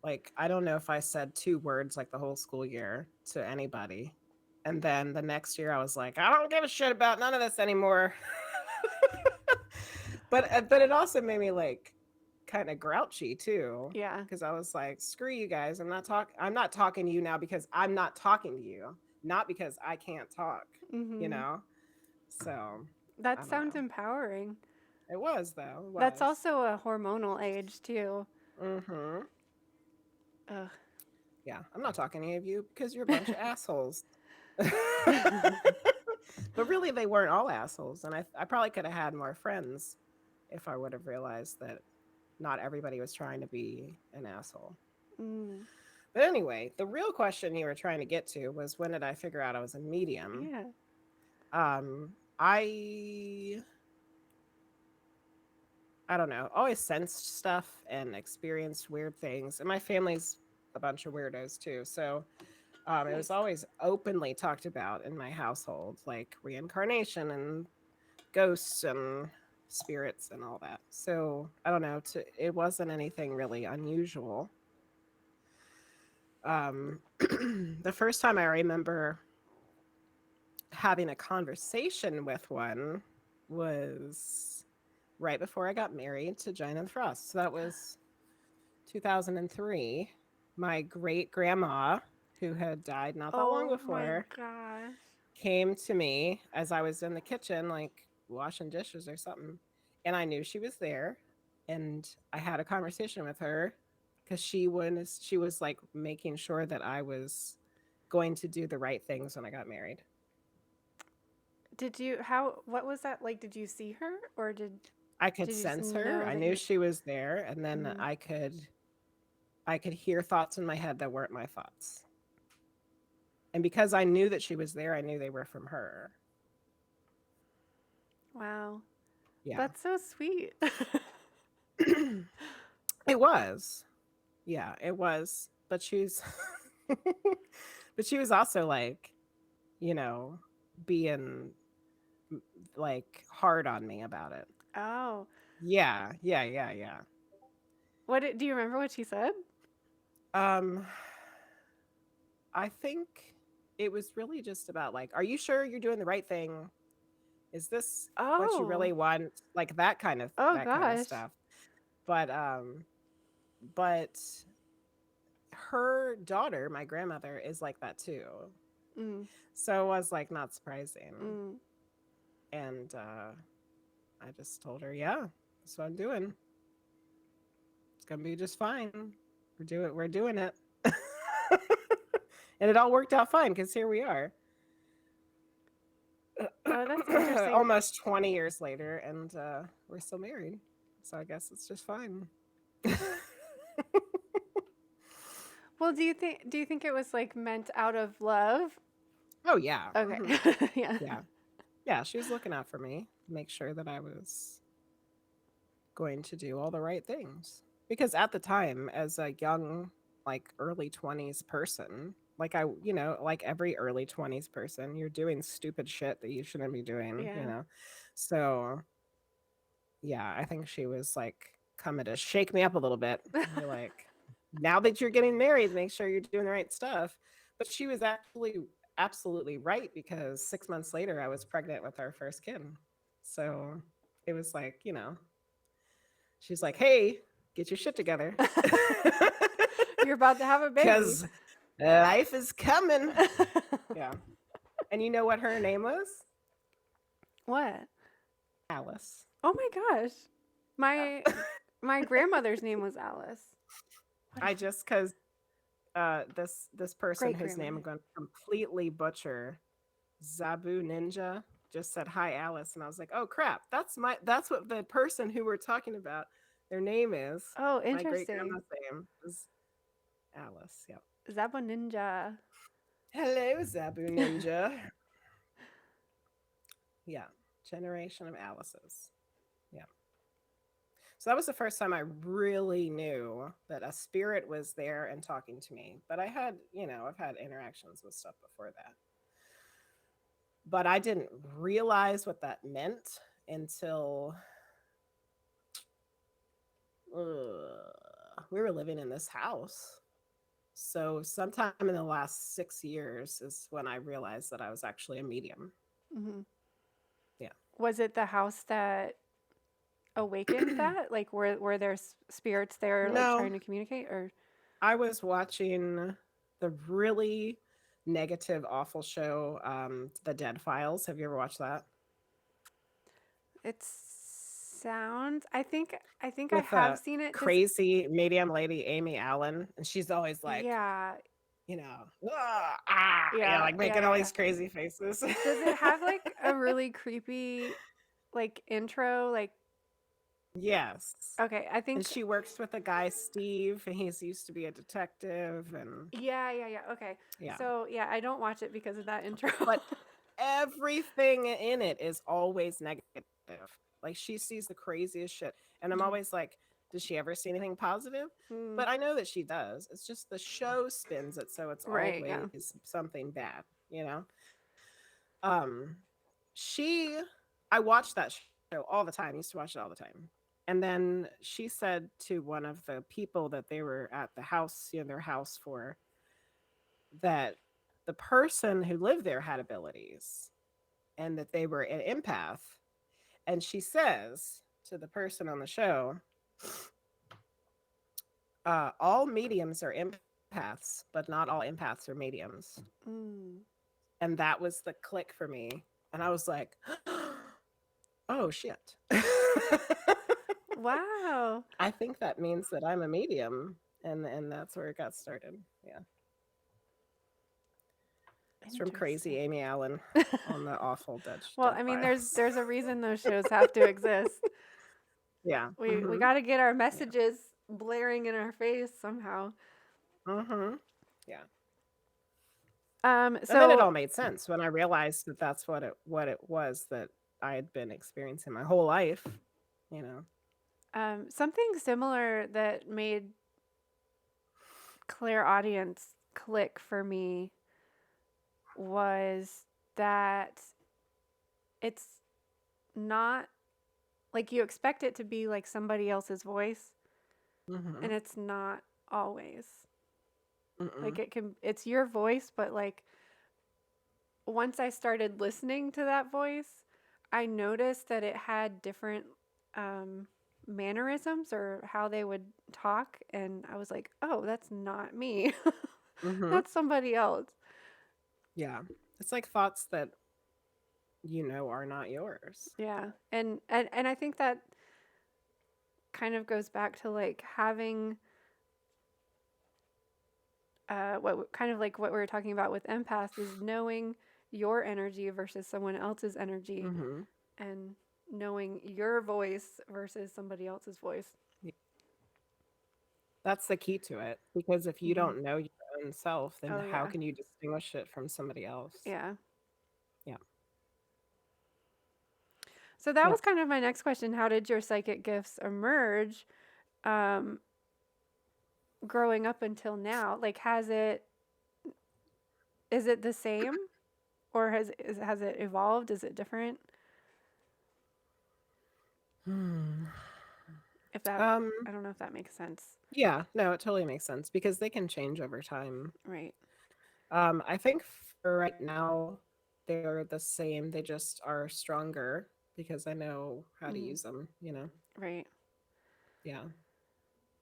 Like I don't know if I said 2 words like the whole school year to anybody. And then the next year I was like, I don't give a shit about none of this anymore. But it also made me like kind of grouchy too, Yeah. because I was like, screw you guys. I'm not talking to you now because I'm not talking to you, not because I can't talk, you Mm-hmm. know? So That I don't sounds know. empowering. It was though. It That's was. also a hormonal age too. Mm-hmm. Ugh. Yeah. I'm not talking to any of you because you're a bunch of assholes. But really they weren't all assholes. And I probably could have had more friends if I would have realized that not everybody was trying to be an asshole. Mm. But anyway, the real question you were trying to get to was when did I figure out I was a medium? Yeah. I don't know, always sensed stuff and experienced weird things. And my family's a bunch of weirdos too. So it was Nice. always openly talked about in my household, like reincarnation and ghosts and spirits and all that. So I don't know, it wasn't anything really unusual. The first time I remember having a conversation with one was right before I got married to Jonathan Frost. So that was 2003. My great grandma, who had died not that long Oh my before, gosh. came to me as I was in the kitchen, like washing dishes or something. And I knew she was there. And I had a conversation with her because she was like making sure that I was going to do the right things when I got married. Did you what was that like? Did you see her or I could did you just sense her. know I that knew you she was there, and then mm. I could hear thoughts in my head that weren't my thoughts. And because I knew that she was there, I knew they were from her. Wow. Yeah. That's so sweet. It was. Yeah, it was. But she's but she was also like, you know, being like hard on me about it. Oh. Yeah, yeah, yeah, yeah. Do you remember what she said? Um I think it was really just about like, are you sure you're doing the right thing? Is this what you Oh. really want? Like Oh that kind of gosh. stuff. But her daughter, my grandmother, is like that too. Mm. So it was like not surprising. Mm. And I just told her, yeah, that's what I'm doing. It's gonna be just fine. We're doing it. And it all worked out fine because here we are. Oh, that's interesting. Almost 20 years later, and we're still married. So I guess it's just fine. Well, do you think it was like meant out of love? Oh yeah. Okay. Hmm. Yeah. Yeah. Yeah, she was looking out for me to make sure that I was going to do all the right things. Because at the time, as a young, like early 20s person, like like every early 20s person, you're doing stupid shit that you shouldn't be doing, Yeah. So, yeah, I think she was like coming to shake me up a little bit. Be like, now that you're getting married, make sure you're doing the right stuff. But she was actually absolutely right because 6 months later, I was pregnant with our first kid. So it was like, she's like, hey, get your shit together. You're about to have a baby. Because life is coming. Yeah. And you know what her name was? What? Alice. Oh my gosh. Yeah. My grandmother's name was Alice. What I if just because this person great whose name I'm grandmother? going to completely butcher, Zabu Ninja, just said hi Alice, and I was like, oh crap, that's what the person who we're talking about, their name is. Oh, My great interesting. grandma's name is Alice. Yep. Zabo Ninja. Hello, Zabu Ninja. Yeah, generation of Alice's. Yeah. So that was the first time I really knew that a spirit was there and talking to me. But I've had interactions with stuff before that. But I didn't realize what that meant until we were living in this house. So sometime in the last 6 years is when I realized that I was actually a medium. Hmm. Yeah. Was it the house that awakened that? Like, were there spirits there, like No, trying to communicate, or I was watching the really negative, awful show, The Dead Files. Have you ever watched that? it sounds? I think I With have a seen it because crazy medium lady, Amy Allen, and she's always like, yeah, like yeah, making yeah, all yeah. these crazy faces. Does it have like a really creepy like intro? Like, Yes. okay, I And think she works with a guy, Steve, and he's used to be a detective. And yeah. Okay, yeah. so yeah, I don't watch it because of that intro. But everything in it is always negative. Like she sees the craziest shit. And I'm always like, does she ever see anything positive? Mm, But I know that she does. It's just the show spins it so it's right. Yeah. always something bad, you know? Um she I watched that show all the time, used to watch it all the time. And then she said to one of the people that they were at the house, their house for, that the person who lived there had abilities and that they were an empath. And she says to the person on the show, all mediums are empaths, but not all empaths are mediums. Mm. And that was the click for me. And I was like, oh shit. Wow. I think that means that I'm a medium. And that's where it got started. Yeah. It's from crazy Interesting. Amy Allen on the awful Well, Dead I mean, there's Files. there's a reason those shows have to exist. Yeah. We got to get our messages blaring in our face somehow. Yeah. And then it So all made sense when I realized that that's what it was that I had been experiencing my whole life, you know. something similar that made clairaudience click for me was that it's not like you expect it to be like somebody else's voice, Mm-hmm. and it's not always. Like Mm-mm. it's your voice, but like once I started listening to that voice, I noticed that it had different um, mannerisms or how they would talk. And I was like, oh, that's not me. Mm-hmm. That's somebody else. Yeah. It's like thoughts that are not yours. Yeah. And I think that kind of goes back to like having what kind of like what we were talking about with empaths is knowing your energy versus someone else's energy Mm-hmm. and knowing your voice versus somebody else's voice. Yeah. That's the key to it. Because if you Hmm. don't know your own self, then Oh how yeah, can you distinguish it from somebody else? yeah. Yeah. So that Yeah. was kind of my next question. How did your psychic gifts emerge um, growing up until now? Like, is it the same or has it evolved? Is it different? Hmm. If that, Um, I don't know if that makes sense. yeah, no, it totally makes sense because they can change over time. Right. I think for right now, they're the same. They just are stronger because I know how to Hmm. use them, you know? Right. Yeah.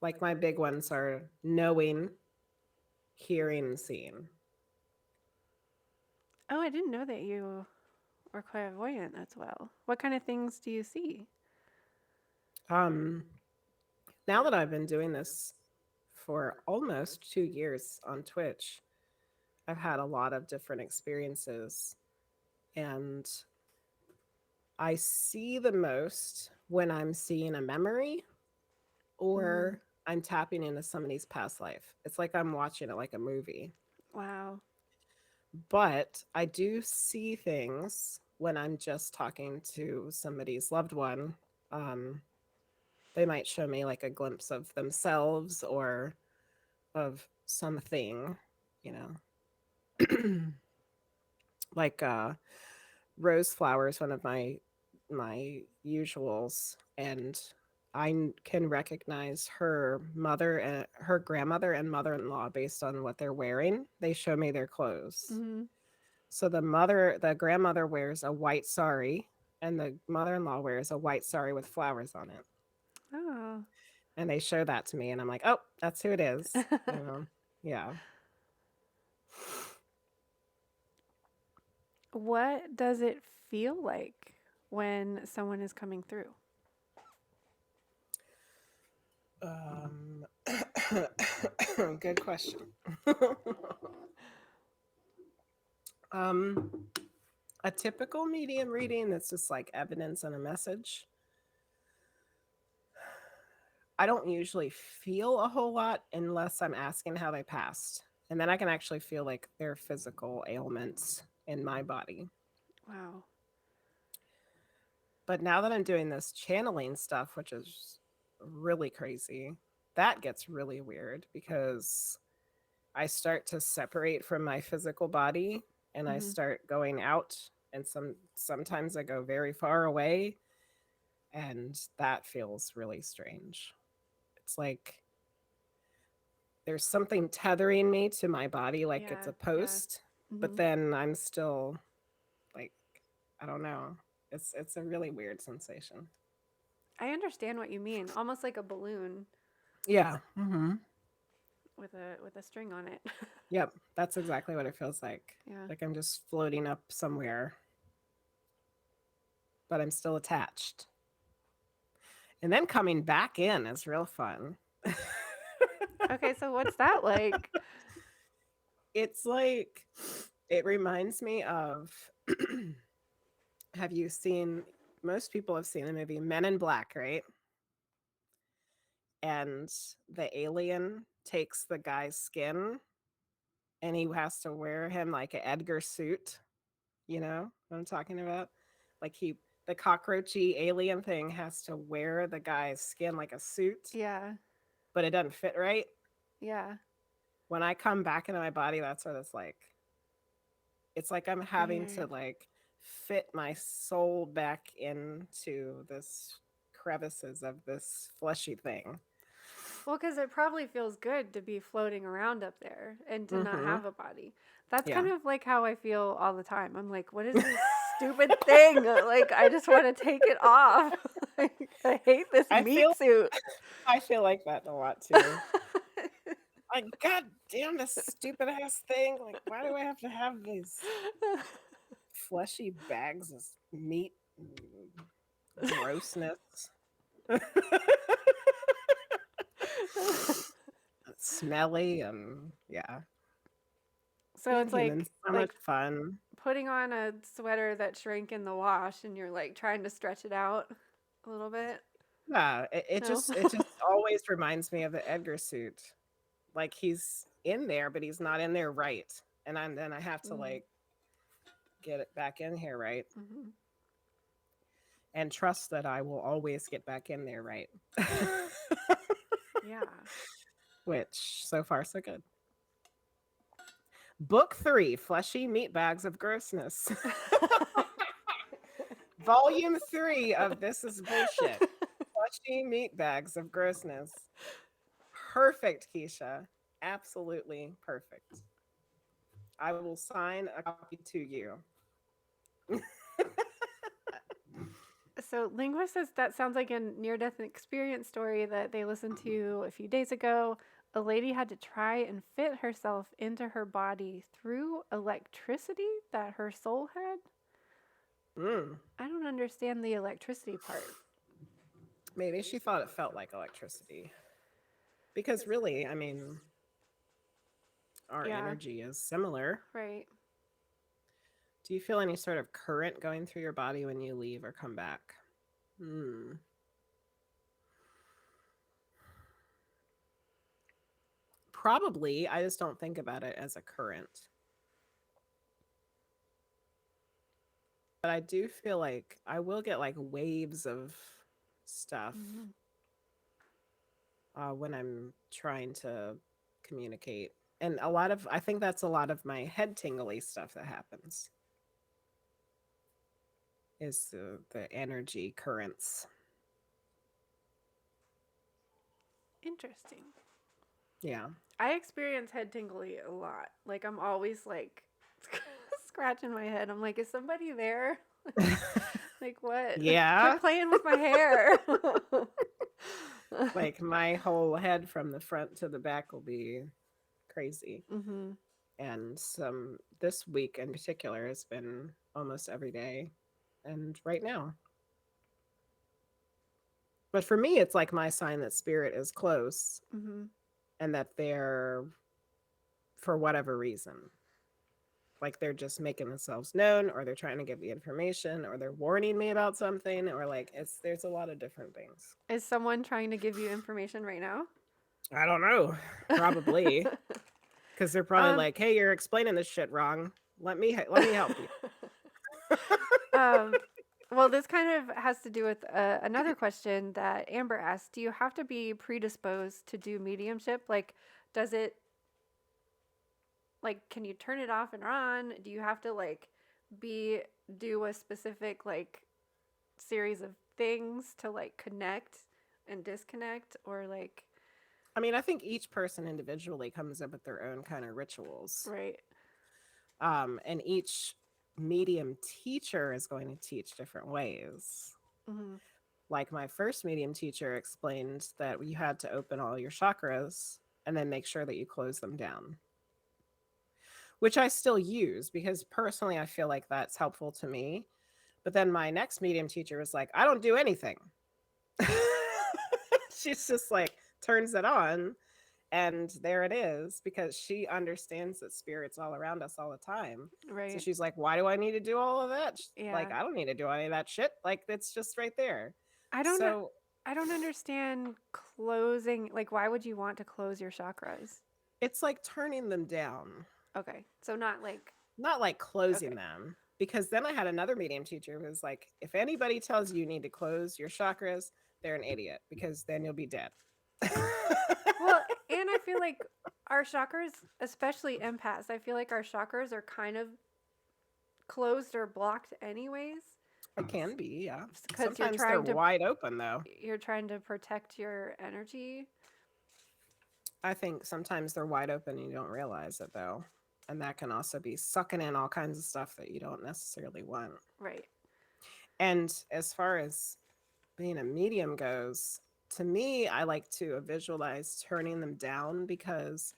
Like my big ones are knowing, hearing, and seeing. Oh, I didn't know that you were clairvoyant as well. What kind of things do you see? Um, Now that I've been doing this for almost 2 years on Twitch, I've had a lot of different experiences, and I see the most when I'm seeing a memory Mm, or I'm tapping into somebody's past life. It's like I'm watching it like a movie. wow. But I do see things when I'm just talking to somebody's loved one. Um, they might show me like a glimpse of themselves or of something, you know. Like rose flowers, one of my usuals, and can recognize her mother and her grandmother and mother-in-law based on what they're wearing. They show me their clothes. Mm-hmm. So the grandmother wears a white sari, and the mother-in-law wears a white sari with flowers on it. Oh. And they show that to me, and I'm like, oh, that's who it is. You know, yeah. What does it feel like when someone is coming through? Um, Good question. um, a typical medium reading that's just like evidence and a message. I don't usually feel a whole lot unless I'm asking how they passed. And then I can actually feel like their physical ailments in my body. Wow. But now that I'm doing this channeling stuff, which is really crazy, that gets really weird because I start to separate from my physical body and I Mm-hmm. start going out, and sometimes I go very far away, and that feels really strange. It's like there's something tethering me to my body like it's Yeah. a Yeah. post, but Mm-hmm. then I'm still like, I don't know. It's a really weird sensation. I understand what you mean. Almost like a balloon Yeah. Mhm. with a string on it. Yep, that's exactly what it feels like. Yeah. Like I'm just floating up somewhere, but I'm still attached. And then coming back in is real fun. Okay, so what's that like? It's like, it reminds me of have you seen, most people have seen the movie Men in Black, right? And the alien takes the guy's skin and he has to wear him like an Edgar suit. You know what I'm talking about? Like the cockroachy alien thing has to wear the guy's skin like a suit, Yeah. but it doesn't fit right. Yeah. When I come back into my body, that's what it's like. It's like I'm having to Weird. like fit my soul back into this crevices of this fleshy thing. Well, because it probably feels good to be floating around up there and to not Mm-hmm. have a body. That's Yeah. kind of like how I feel all the time. I'm like, what is this stupid thing? Like, I just want to take it off. Like, I hate this I meat feel suit. I feel like that a lot too. Like, god damn this stupid ass thing. Like, why do I have to have these fleshy bags of meat and grossness? Smelly and yeah. So Being it's human's so much like fun. putting on a sweater that shrank in the wash and you're like trying to stretch it out a little bit. Yeah, No. it just always reminds me of the Edgar suit. Like he's in there, but he's not in there right. And then I have to Mm, like get it back in here right. mm-hmm. and trust that I will always get back in there right. Yeah. Which so far so good. Book 3, Fleshy Meat Bags of Grossness. Volume 3 of This Is Bullshit. Fleshy Meat Bags of Grossness. Perfect, Keisha. Absolutely perfect. I will sign a copy to you. So, Linguist says that sounds like a near death experience story that they listened to a few days ago. A lady had to try and fit herself into her body through electricity that her soul had. Mm. I don't understand the electricity part. Maybe she thought it felt like electricity. Because really, I mean, our Yeah, energy is similar. right. Do you feel any sort of current going through your body when you leave or come back? Hmm. Probably. I just don't think about it as a current. But I do feel like I will get like waves of stuff Mm-hmm. when I'm trying to communicate. And I think that's a lot of my head tingly stuff that happens is the energy currents. Interesting. Yeah. I experience head tingly a lot. Like, I'm always like scratching my head. I'm like, is somebody there? Like, what? Yeah. Quit playing with my hair. Like my whole head from the front to the back will be crazy. Mm-hmm. And this week in particular has been almost every day and right now. But for me, it's like my sign that spirit is close Mm-hmm. and that they're, for whatever reason, like they're just making themselves known or they're trying to give me information or they're warning me about something or like there's a lot of different things. Is someone trying to give you information right now? I don't know. Probably. Because they're probably um, like, hey, you're explaining this shit wrong. Let me help you. um, well, this kind of has to do with another question that Amber asked. Do you have to be predisposed to do mediumship? Like, does it, like, can you turn it off and on? Do you have to, like, do a specific, like, series of things to, like, connect and disconnect? Or, like, I mean, I think each person individually comes up with their own kind of rituals. right. And each medium teacher is going to teach different ways. Mm-hmm. Like my first medium teacher explained that you had to open all your chakras and then make sure that you close them down, which I still use because personally I feel like that's helpful to me. But then my next medium teacher was like, I don't do anything. She's just like turns it on and there it is because she understands that spirit's all around us all the time. So Right. she's like, why do I need to do all of that? Like, Yeah. I don't need to do any of that shit. Like, it's just right there. I don't know. So I don't understand closing. Like, why would you want to close your chakras? it's like turning them down, Okay. So, not like, not like closing okay. them. Because then I had another medium teacher who was like, if anybody tells you need to close your chakras, they're an idiot because then you'll be dead. Well, and I feel like our chakras, especially empaths, I feel like our chakras are kind of closed or blocked anyways. It can be, yeah. Because Sometimes they're wide open though. you're trying to protect your energy. I think sometimes they're wide open and you don't realize it though. And that can also be sucking in all kinds of stuff that you don't necessarily want. Right. And as far as being a medium goes, to me, I like to visualize turning them down because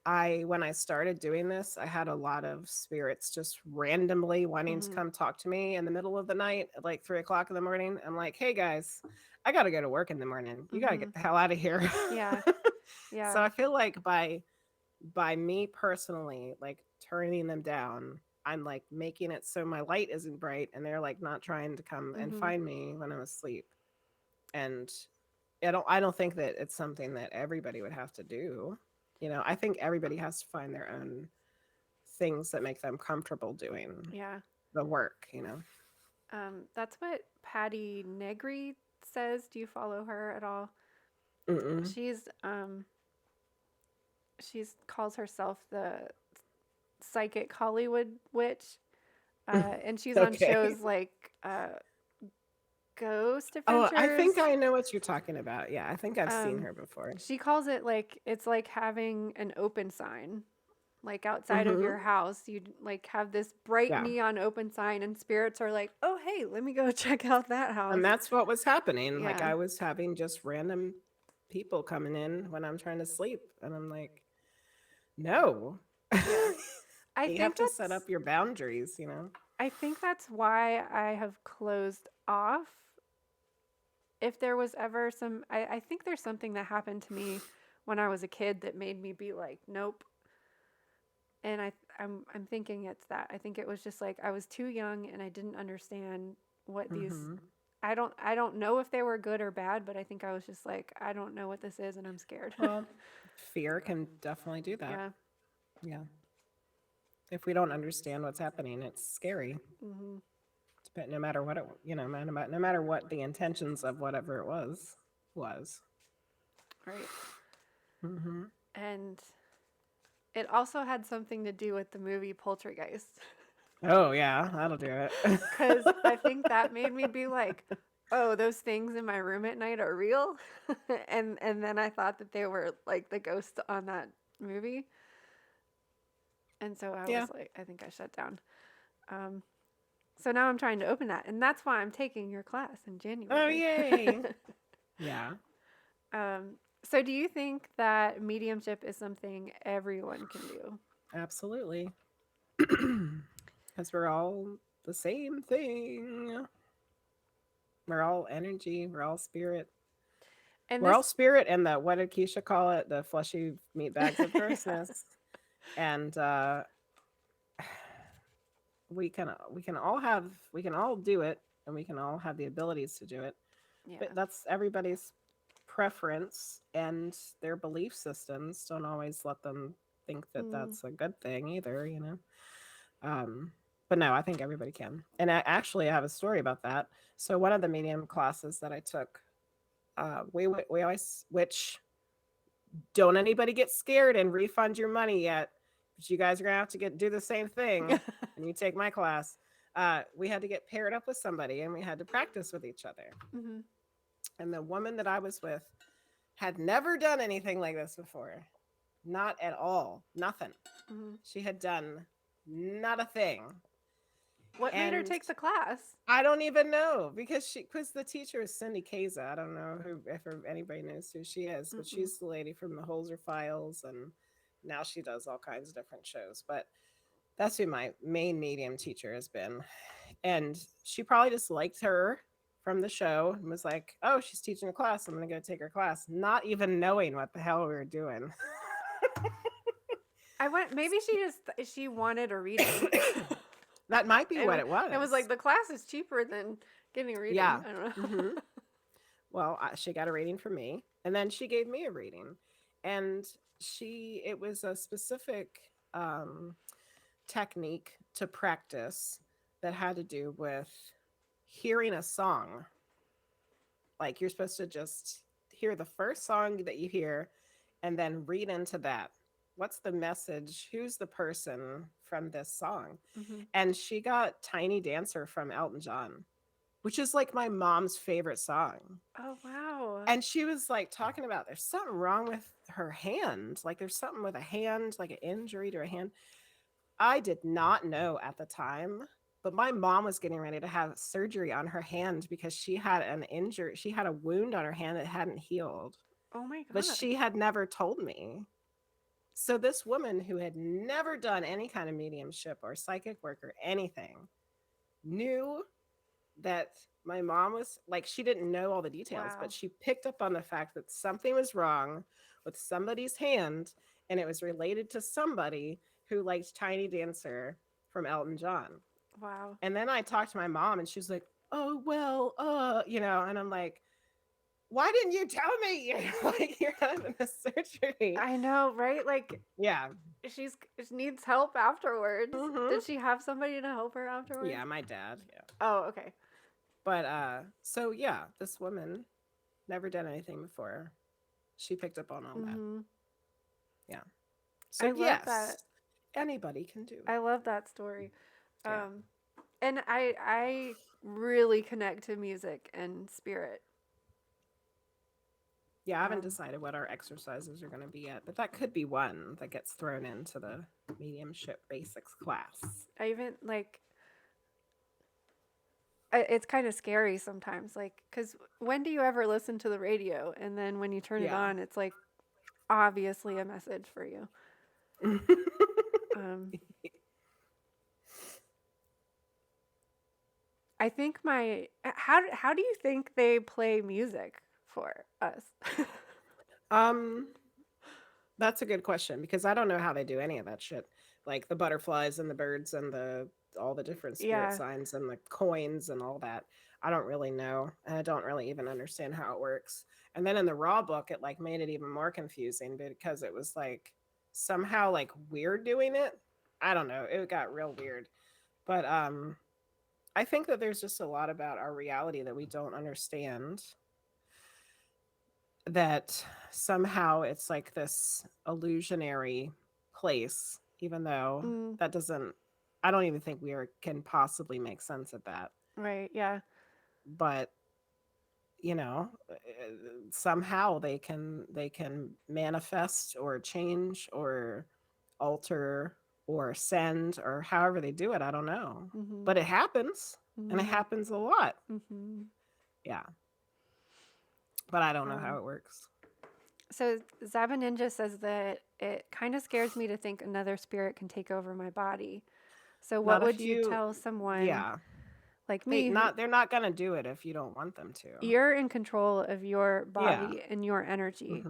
when I started doing this, I had a lot of spirits just randomly wanting to Mm-hmm. come talk to me in the middle of the night at like 3 o'clock in the morning. I'm like, hey guys, I got to go to work in the morning. You got to Mm-hmm. get the hell out of here. Yeah. So Yeah. I feel like by me personally, like turning them down, I'm like making it so my light isn't bright and they're like not trying to come and Mm-hmm. find me when I'm asleep. And I don't think that it's something that everybody would have to do. I think everybody has to find their own things that make them comfortable doing Yeah. the work. That's what Patty Negri says. Do you follow her at all? Mm-mm. She's calls herself the psychic Hollywood witch, and she's on Okay. shows like Ghost Oh, I think Adventures. I know what you're talking about. Yeah, I think I've seen Um, her before. she calls it like it's like having an open sign, like outside of Mm-hmm. your house. You like have this bright Yeah. neon open sign, and spirits are like, "Oh, hey, let me go check out that And house." that's what was happening. Like Yeah, I was having just random people coming in when I'm trying to sleep. And I'm like, no. yeah. I You have think to set that's up your boundaries, you know? I think that's why I have closed off. If there was ever I think there's something that happened to me when I was a kid that made me be like, nope. And I'm thinking it's that. I think it was just like I was too young and I didn't understand what these. Mm-hmm. I don't know if they were good or bad, but I think I was just like, I don't know what this is and I'm scared. Well, fear can definitely do that. Yeah. Yeah. If we don't understand what's happening, it's scary. Hmm. But no matter what it, no matter what the intentions of whatever it was. Right. Mm-hmm. And it also had something to do with the movie Poltergeist. Oh yeah, that'll do it. Because I think that made me be like, oh, those things in my room at night are real. And then I thought that they were like the ghosts on that movie. And so I Yeah. was like, I think I shut down. Um, so now I'm trying to open that. And that's why I'm taking your class in Oh January. yay. Yeah. So do you think that mediumship is something everyone can do? Absolutely. Because we're all the same thing. We're all energy. We're all spirit. And We're all this, spirit and the, what did Keisha call it? The fleshy meat bags of yeah, grossness. And we can all do it and we can all have the abilities to do it. But yeah. that's everybody's preference, and their belief systems don't always let them think that Mm. that's a good thing either, you know. Um, but no, I think everybody can. And actually, I have a story about that. So one of the medium classes that I took, we always, which don't anybody get scared and refund your money yet, but you guys are gonna have to do the same thing when you take my class. We had to get paired up with somebody and we had to practice with each other. Mm-hmm. And the woman that I was with had never done anything like this before. Not at all. Nothing. Mm-hmm. She had done not a thing. What made her And take the class? I don't even know because the teacher is Cindy Kaza. I don't know if anybody knows who she is, but Mm-mm. she's the lady from the Holzer Files, and now she does all kinds of different shows. But that's who my main medium teacher has been, and she probably just liked her from the show and was like, "Oh, she's teaching a class. I'm gonna go take her class," not even knowing what the hell we were doing. I went. Maybe she wanted a reading. That might be It what was, it it was was. like the class is cheaper than getting a reading. Yeah. I don't Hmm. know. Well, she got a reading from me, and then she gave me a reading, and it was a specific technique to practice that had to do with hearing a song. Like you're supposed to just hear the first song that you hear, and then read into that. What's the message? Who's the person from this song? Mm-hmm. And she got Tiny Dancer from Elton John, which is like my mom's favorite song. Oh wow. And she was like talking about there's something wrong with her hand. Like there's something with a hand, like an injury to a hand. I did not know at the time, but my mom was getting ready to have surgery on her hand because she had an injury. She had a wound on her hand that hadn't healed, Oh my but god. she had never told me. So this woman who had never done any kind of mediumship or psychic work or anything knew that my mom was like, she didn't know all the details, but Wow. she picked up on the fact that something was wrong with somebody's hand, and it was related to somebody who liked Tiny Dancer from Elton John. Wow. And then I talked to my mom, and she's like, "Oh well, and I'm like, why didn't you tell me? Like you're having a surgery." I know, right? Like Yeah. she needs help afterwards. Hmm. Did she have somebody to help her afterwards? Yeah, my dad. Yeah. Oh, okay. But so yeah, this woman never done anything before. She picked up on all that. Mhm. Yeah. So I love that. yes, anybody can do I it. love that story. Yeah. Um, and I really connect to music and spirit. Yeah, I haven't Um, decided what our exercises are going to be yet, but that could be one that gets thrown into the mediumship basics class. I even like it's kind of scary sometimes, like, because when do you ever listen to the radio and then when you turn it Yeah. on, it's like obviously a message for you. Um, I think my how do you think they play music for us? um, that's a good question because I don't know how they do any of that shit. Like the butterflies and the birds and the all the different spirit Yeah. signs and the coins and all that. I don't really know. And I don't really even understand how it works. And then in the raw book it like made it even more confusing because it was like somehow like weird doing it. I don't know. It got real weird. But I think that there's just a lot about our reality that we don't understand, that somehow it's like this illusionary place, even though Mm, that doesn't, I don't even think we are, can possibly make sense of that. right. Yeah. But you know, somehow they can manifest or change or alter or send or however they do it. I don't know, Mhm. but it happens, and it Mhm. happens a lot. Mhm. Yeah, but I don't know how Um, it works. so Zaba Ninja says that it kind of scares me to think another spirit can take over my body. So what Not if would you you, tell someone yeah, like me who they're not gonna do it if you don't want them to. you're in control of your Yeah. body and your energy?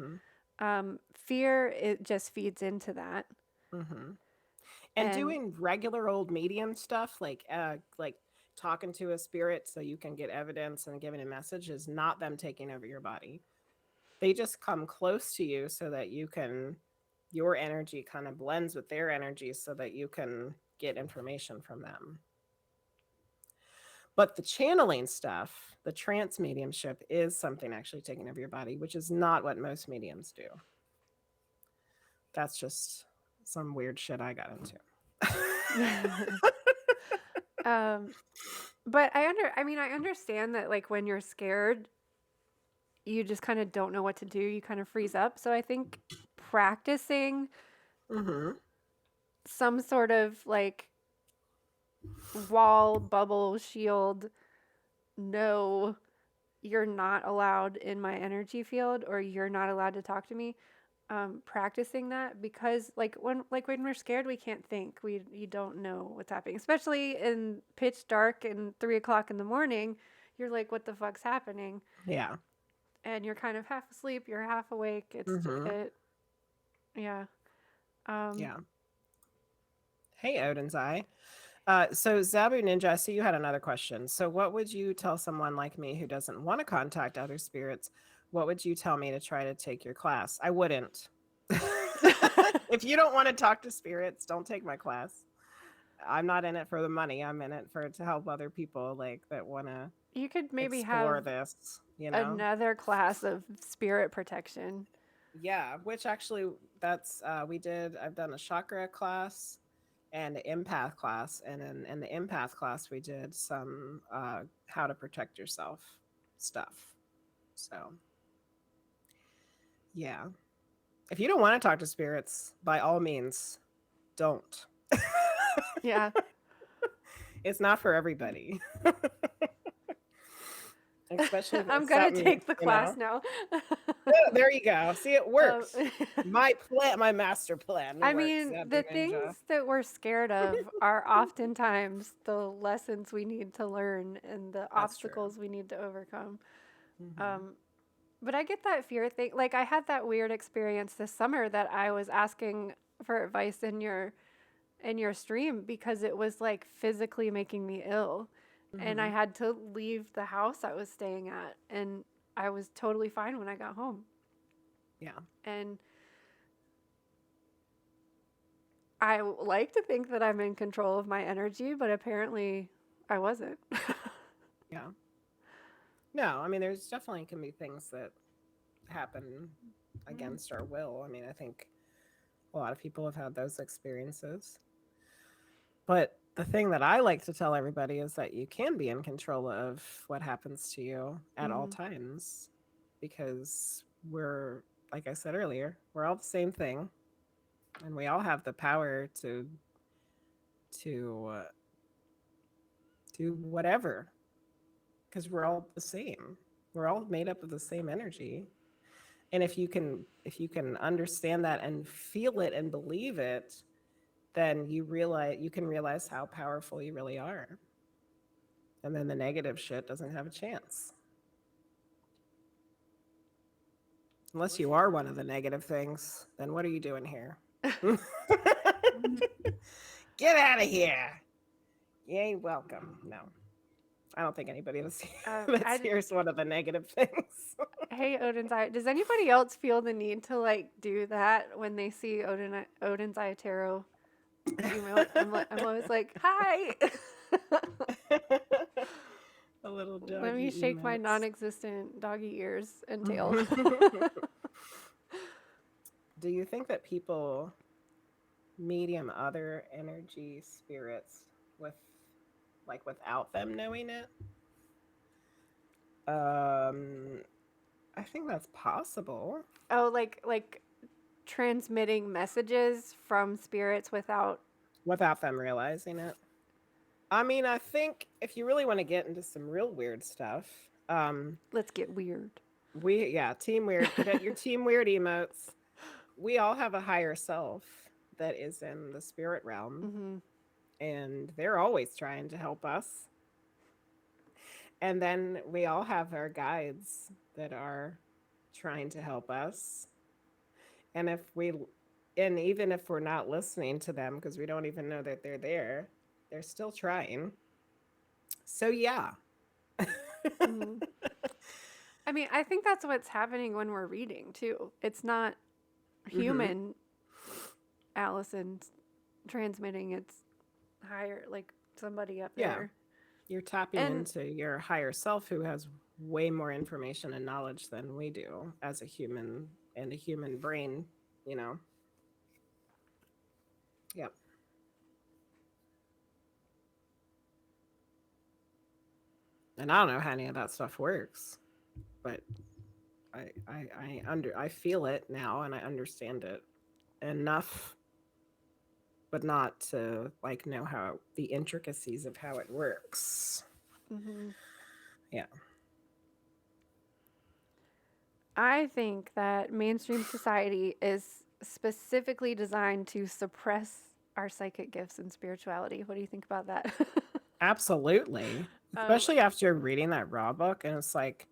Mhm. Fear, it just feeds into that. Mhm. And And doing regular old medium stuff like talking to a spirit so you can get evidence and giving a message is not them taking over your body. They just come close to you so that you can, your energy kind of blends with their energy so that you can get information from them. But the channeling stuff, the trance mediumship, is something actually taking over your body, which is not what most mediums do. That's just some weird shit I got into. um but I mean I understand that like when you're scared, you just kind of don't know what to do. You kind of freeze up. So I think practicing Mm-hmm. some sort of like wall, bubble, shield, no, you're not allowed in my energy field or you're not allowed to talk to me. Practicing that because like when we're scared we can't think, we you don't know what's happening, especially in pitch dark and 3 o'clock in the morning. You're like, what the fuck's happening? Yeah. And you're kind of half asleep, you're half awake. Mm-hmm. Yeah. um Yeah. Hey, Odin's Eye. So Zabu Ninja, I see you had another question. So what would you tell someone like me who doesn't want to contact other spirits? What would you tell me to try to take your class? I wouldn't. If you don't want to talk to spirits, don't take my class. I'm not in it for the money. I'm in it for to help other people like that want to you could maybe have explore this, you know? another class of spirit protection. Yeah, which actually that's we did, I've done a chakra class and an empath class, and in the empath class we did some how to protect yourself stuff. So yeah, if you don't want to talk to spirits, by all means don't. Yeah. It's not for everybody. Especially if I'm it's gonna something, take the you know. class now. Yeah, there you go, see, it um, works. My plan, my master plan I works, mean, Zabu the Ninja. things that we're scared of are oftentimes the lessons we need to learn and the That's true. obstacles we need to overcome. Hmm. Um, but I get that fear thing. Like I had that weird experience this summer that I was asking for advice in your stream because it was like physically making me ill, and I Hmm. had to leave the house I was staying at, and I was totally fine when I got home. Yeah. And I like to think that I'm in control of my energy, but apparently I wasn't. Yeah. No, I mean, there's definitely can be things that happen against our will. I mean, I think a lot of people have had those experiences. But the thing that I like to tell everybody is that you can be in control of what happens to you at all Mm-hmm. times because we're, like I said earlier, we're all the same thing and we all have the power to do whatever because we're all the same. We're all made up of the same energy. And if you can understand that and feel it and believe it, then you can realize how powerful you really are. And then the negative shit doesn't have a chance. Unless you are one of the negative things, then what are you doing here? Get out of here. You ain't welcome. No. I don't think anybody that's I here is one of the negative things. Hey, Odin's Eye. Does anybody else feel the need to like do that when they see Odin's Eye Tarot email? I'm always like, hi. A little Let me doggy shake my emotes. non-existent doggy ears and tail. Do you think that people medium other energy spirits with like without them knowing it? I think that's possible. Oh, like transmitting messages from spirits Without them realizing it. I mean, I think if you really want to get into some real weird stuff, let's get weird. team weird. Get your team weird emotes. We all have a higher self that is in the spirit realm, Mm-hmm. and they're always trying to help us. And then we all have our guides that are trying to help us. And even if we're not listening to them because we don't even know that they're there, they're still trying. So yeah. Mm-hmm. I mean, I think that's what's happening when we're reading too. It's not Mm-hmm. human Allison transmitting. It's higher, like somebody up Yeah. there. You're tapping And into your higher self who has way more information and knowledge than we do as a human and a human brain, you know. Yep. And I don't know how any of that stuff works, but I feel it now and I understand it enough, but not to like know how the intricacies of how it works. mm-hmm. Yeah. I think that mainstream society is specifically designed to suppress our psychic gifts and spirituality. What do you think about that? Absolutely. um, Especially after reading that raw book and it's like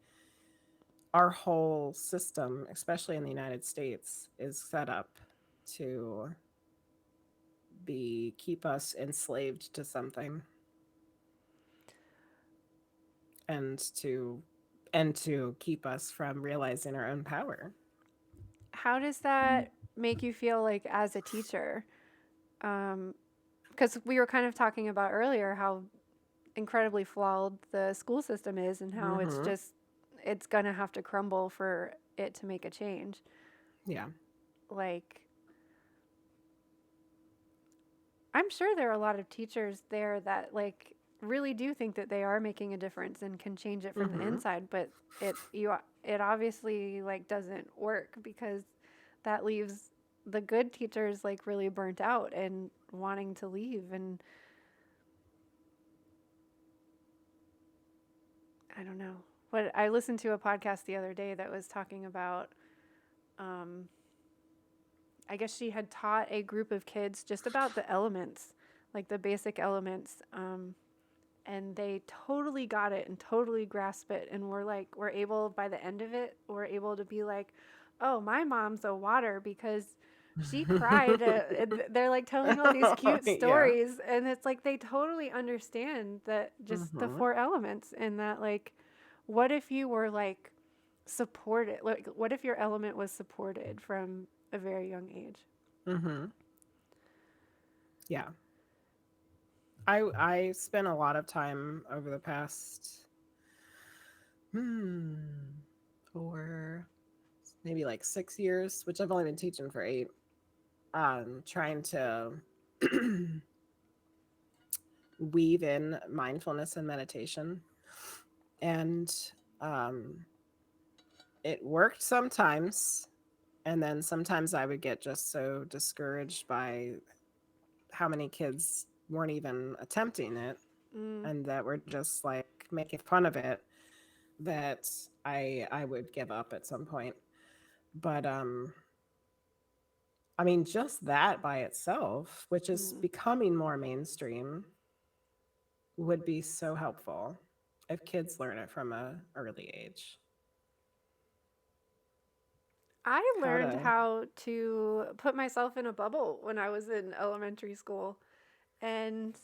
our whole system, especially in the United States, is set up to be keep us enslaved to something and to keep us from realizing our own power. how does that make you feel like as a teacher? Because we were kind of talking about earlier how incredibly flawed the school system is and how Mm-hmm. it's gonna have to crumble for it to make a change. Yeah. Like, I'm sure there are a lot of teachers there that like really do think that they are making a difference and can change it from the Mm-hmm. inside, but it obviously like doesn't work because that leaves the good teachers like really burnt out and wanting to leave. And I don't know. But I listened to a podcast the other day that was talking about um I guess she had taught a group of kids just about the elements, like the basic elements, and they totally got it and totally grasped it, and we're able by the end of it, we're able to be like, oh, my mom's a water because she cried. They're like telling all these cute Yeah. stories, and it's like they totally understand that just the Mm-hmm. four elements, and that like, what if you were like supported? Like, what if your element was supported from a very young age? Mm-hmm. Yeah. I spent a lot of time over the past hmm, for maybe like 6 years, which I've only been teaching for 8, trying to weave in mindfulness and meditation. And um, it worked sometimes. And then sometimes I would get just so discouraged by how many kids weren't even attempting it Mm, and that were just like making fun of it, that I would give up at some point. But I mean, just that by itself, which is mm. becoming more mainstream, would be so helpful if kids learn it from a early age. I How learned to, how to put myself in a bubble when I was in elementary school. And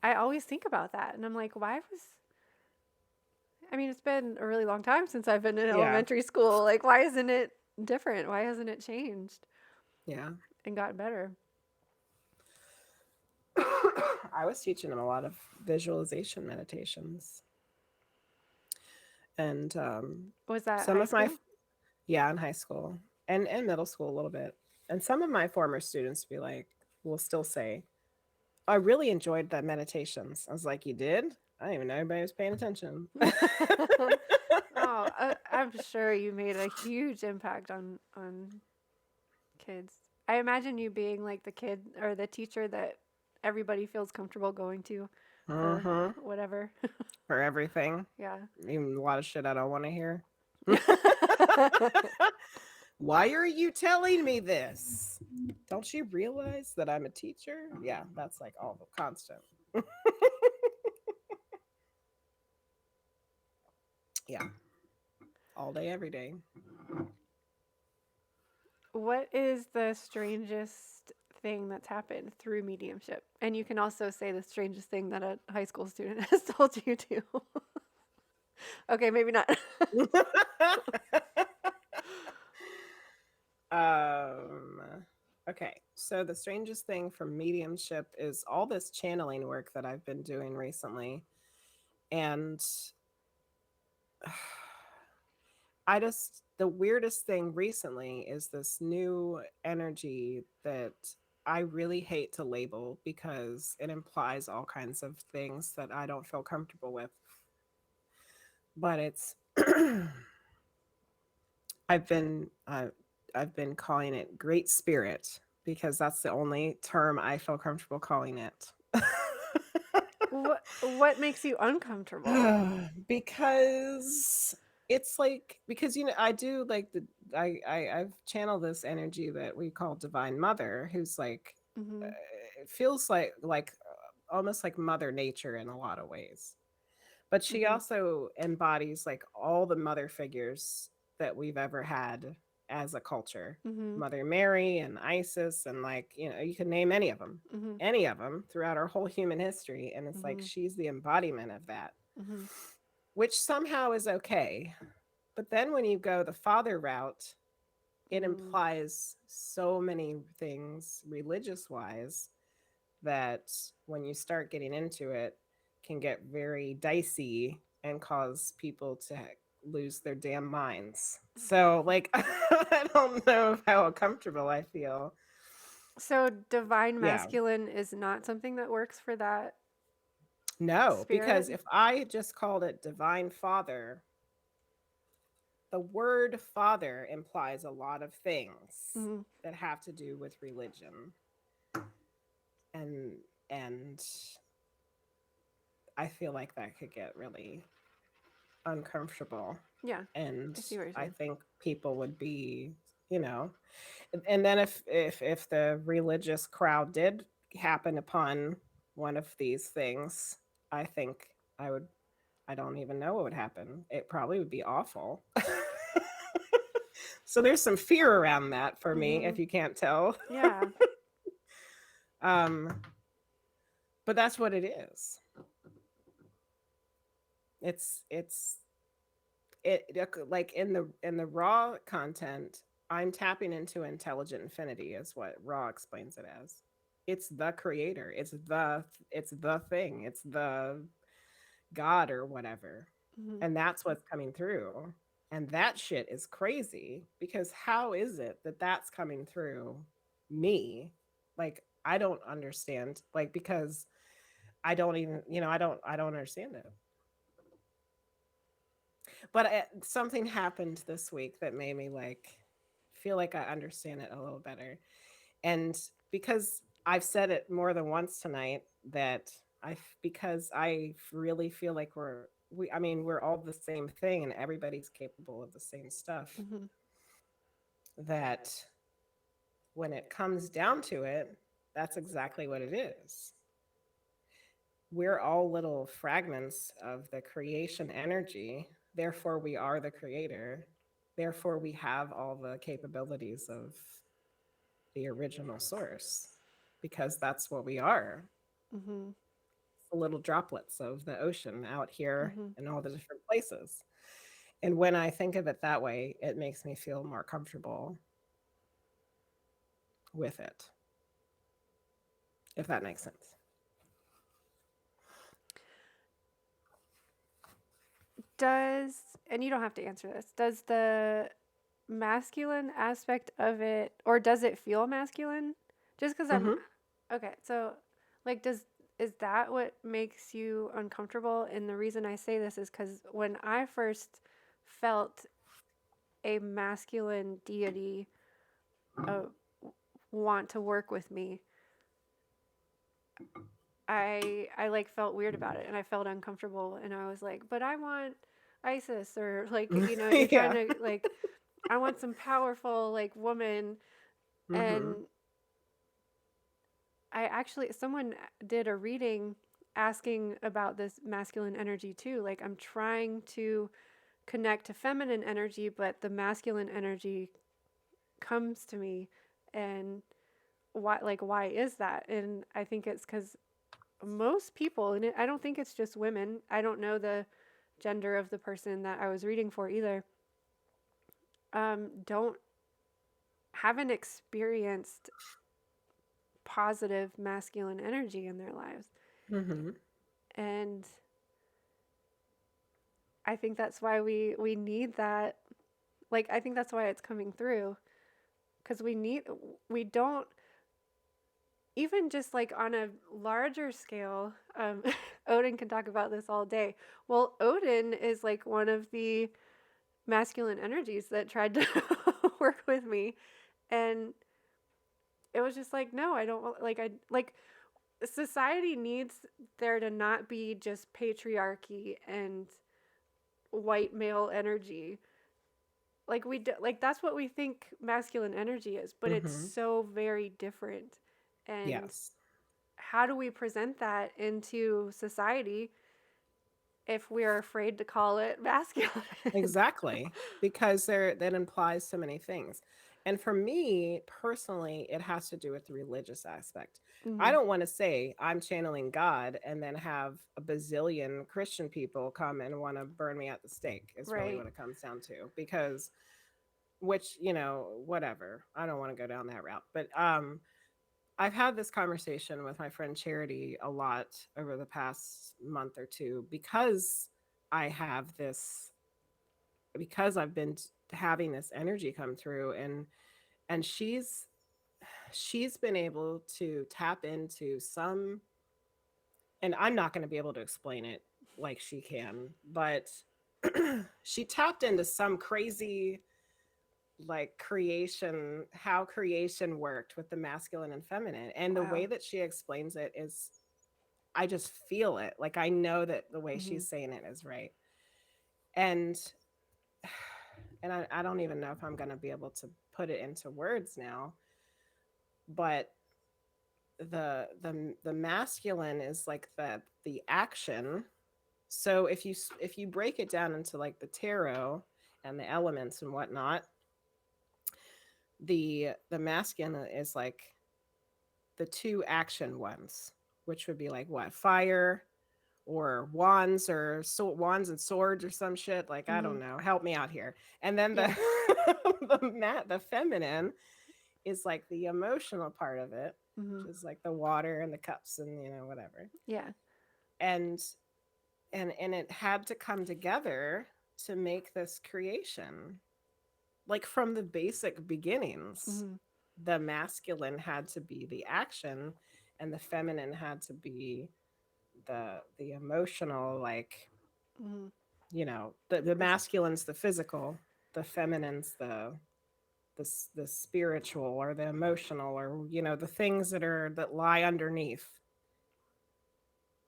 I always think about that. And I'm like, I mean, it's been a really long time since I've been in yeah, elementary school. Like, why isn't it different? Why hasn't it changed yeah. and gotten better? I was teaching them a lot of visualization meditations, and Was that some high of my, school? yeah, in high school and middle school a little bit, and some of my former students be like, will still say, I really enjoyed that meditations. I was like, you did? I didn't even know anybody was paying attention. Oh, I'm sure you made a huge impact on kids. I imagine you being like the kid or the teacher that everybody feels comfortable going to for Mm-hmm. whatever. For everything, Yeah. even a lot of shit I don't want to hear. Why are you telling me this? Don't you realize that I'm a teacher? Yeah, that's like all the constant. Yeah, all day, every day. What is the strangest thing that's happened through mediumship? And you can also say the strangest thing that a high school student has told you to. Okay, maybe not. um, okay, so the strangest thing from mediumship is all this channeling work that I've been doing recently. And the weirdest thing recently is this new energy that I really hate to label because it implies all kinds of things that I don't feel comfortable with. But it's I've been uh, I've been calling it Great Spirit because that's the only term I feel comfortable calling it. What makes you uncomfortable? Because it's like, because I do like I've channeled this energy that we call Divine Mother, who's like Mhm. it feels almost like Mother Nature in a lot of ways, but she Mhm. also embodies like all the mother figures that we've ever had as a culture. Mhm. Mother Mary and Isis, and like, you can name Mhm. any of them throughout our whole human history. And it's like Mhm. she's the embodiment of that, Mhm. which somehow is okay. But then when you go the father route, it Mm. implies so many things religious wise that when you start getting into it, can get very dicey and cause people to lose their damn minds. So like I don't know how comfortable I feel. So divine Yeah. masculine is not something that works for that No, spirit. because if I just called it divine father, the word father implies a lot of things Mhm. that have to do with religion. And I feel like that could get really uncomfortable. Yeah, And I see what you're I saying. think people would be, you know, and then if the religious crowd did happen upon one of these things, I think I would I don't even know what would happen. It probably would be awful. So there's some fear around that for me, if Mhm. you can't tell. Yeah. um but that's what it is. It's like in the raw content, I'm tapping into intelligent infinity is what raw explains it as. It's the creator. It's the thing. It's the God or whatever. Mhm. And that's what's coming through. And that shit is crazy because how is it that that's coming through me? Like I don't understand. Like because I don't even, I don't understand it. But something happened this week that made me like feel like I understand it a little better. And because I've said it more than once tonight that because I really feel like I mean we're all the same thing and everybody's capable of the same stuff, Mhm. that when it comes down to it, that's exactly what it is. We're all little fragments of the creation energy. Therefore, we are the creator. Therefore, we have all the capabilities of the original source because that's what we are. Mhm. The little droplets of the ocean out here Mhm. in all the different places. And when I think of it that way, it makes me feel more comfortable with it, if that makes sense. Does, and you don't have to answer this, does the masculine aspect of it, or does it feel masculine? Just because I'm, Mm-hmm. okay, so like, is that what makes you uncomfortable? And the reason I say this is because when I first felt a masculine deity uh, want to work with me, I like felt weird about it and I felt uncomfortable and I was like, but I want Isis, or like, you're trying Yeah. to like, I want some powerful like woman. Mm-hmm. And I actually, someone did a reading asking about this masculine energy too. Like, I'm trying to connect to feminine energy, but the masculine energy comes to me. And why is that? And I think it's because most people, and I don't think it's just women, I don't know the gender of the person that I was reading for either, don't, haven't experienced positive masculine energy in their lives. Mm-hmm. And I think that's why we need that. Like, I think that's why it's coming through, because we don't, even just like on a larger scale. Odin can talk about this all day. Well, Odin is like one of the masculine energies that tried to work with me, and it was just like, no, I don't like, I like, society needs there to not be just patriarchy and white male energy. Like, like, that's what we think masculine energy is, but it's Mm-hmm. so very different. And Yes. how do we present that into society if we're afraid to call it masculine? Exactly, because that implies so many things. And for me personally, it has to do with the religious aspect. I Mm-hmm. don't want to say I'm channeling God and then have a bazillion Christian people come and want to burn me at the stake. Is really Right. what it comes down to. Because whatever. I don't want to go down that route. But I've had this conversation with my friend Charity a lot over the past month or two because I have this because I've been having this energy come through, and she's been able to tap into some, and I'm not going to be able to explain it like she can, but she tapped into some crazy like creation, how creation worked with the masculine and feminine, and the Wow. way that she explains it is I just feel it, like I know that the way Mm-hmm. she's saying it is right. And I don't even know if I'm going to be able to put it into words now, but the masculine is like the action. So if you break it down into like the tarot and the elements and whatnot, the masculine is like the two action ones, which would be like what, fire or wands, or wands and swords or some shit, like I Mm-hmm. don't know, help me out here. And then the Yeah. the feminine is like the emotional part of it. Mm-hmm. which is like the water and the cups and whatever. Yeah. And and it had to come together to make this creation. Like from the basic beginnings, Mm-hmm. the masculine had to be the action and the feminine had to be the emotional, like, Mm-hmm. the masculine's the physical, the feminine's the spiritual or the emotional, or the things that lie underneath.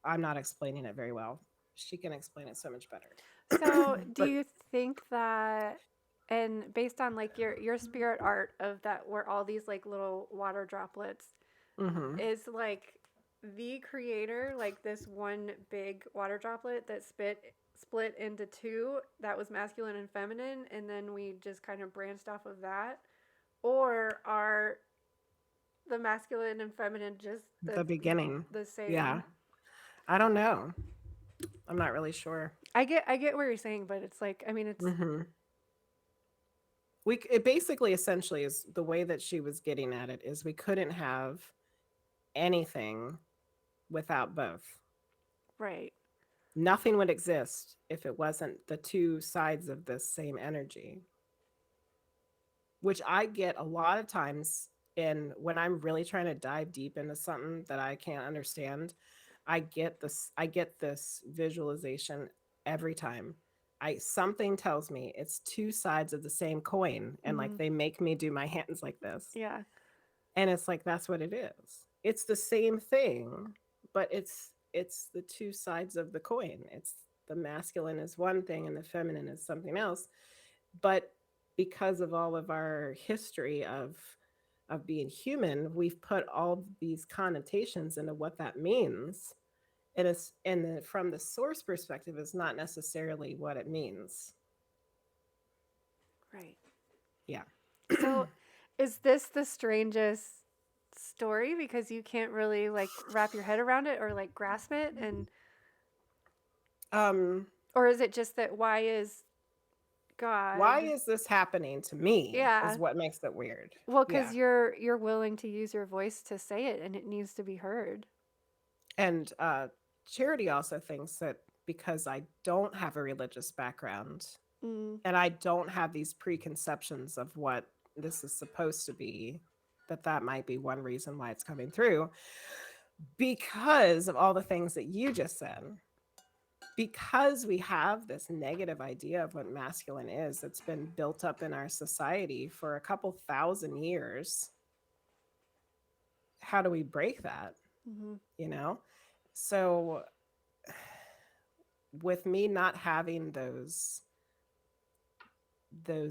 I'm not explaining it very well. She can explain it so much better. So, do But you think that, and based on like your spirit art of that, where all these like little water droplets mhm, is like the creator, like this one big water droplet that split into two, that was masculine and feminine, and then we just kind of branched off of that, or are the masculine and feminine just the beginning. the same? Yeah. I don't know. I'm not really sure. I get what you're saying, but it's like, I mean, it's Mhm. It basically essentially is the way that she was getting at it is we couldn't have anything without both. right. Nothing would exist if it wasn't the two sides of this same energy, which I get a lot of times in when I'm really trying to dive deep into something that I can't understand. I get this visualization every time. I Something tells me it's two sides of the same coin, and like Mm-hmm. they make me do my hands like this. Yeah. And it's like that's what it is. It's the same thing, but it's the two sides of the coin. It's the masculine is one thing and the feminine is something else. But because of all of our history of being human, we've put all these connotations into what that means. From the source perspective, is not necessarily what it means. Right. Yeah. So, is this the strangest story because you can't really like wrap your head around it or like grasp it, and um or is it just that why is why God? is this happening to me is Yeah. what makes it weird. Well, Yeah. cuz you're willing to use your voice to say it and it needs to be heard. And Charity also thinks that because I don't have a religious background Mm, and I don't have these preconceptions of what this is supposed to be, that might be one reason why it's coming through, because of all the things that you just said. Because we have this negative idea of what masculine is, it's been built up in our society for a couple thousand years. How do we break that? mhm. You know? So, with me not having those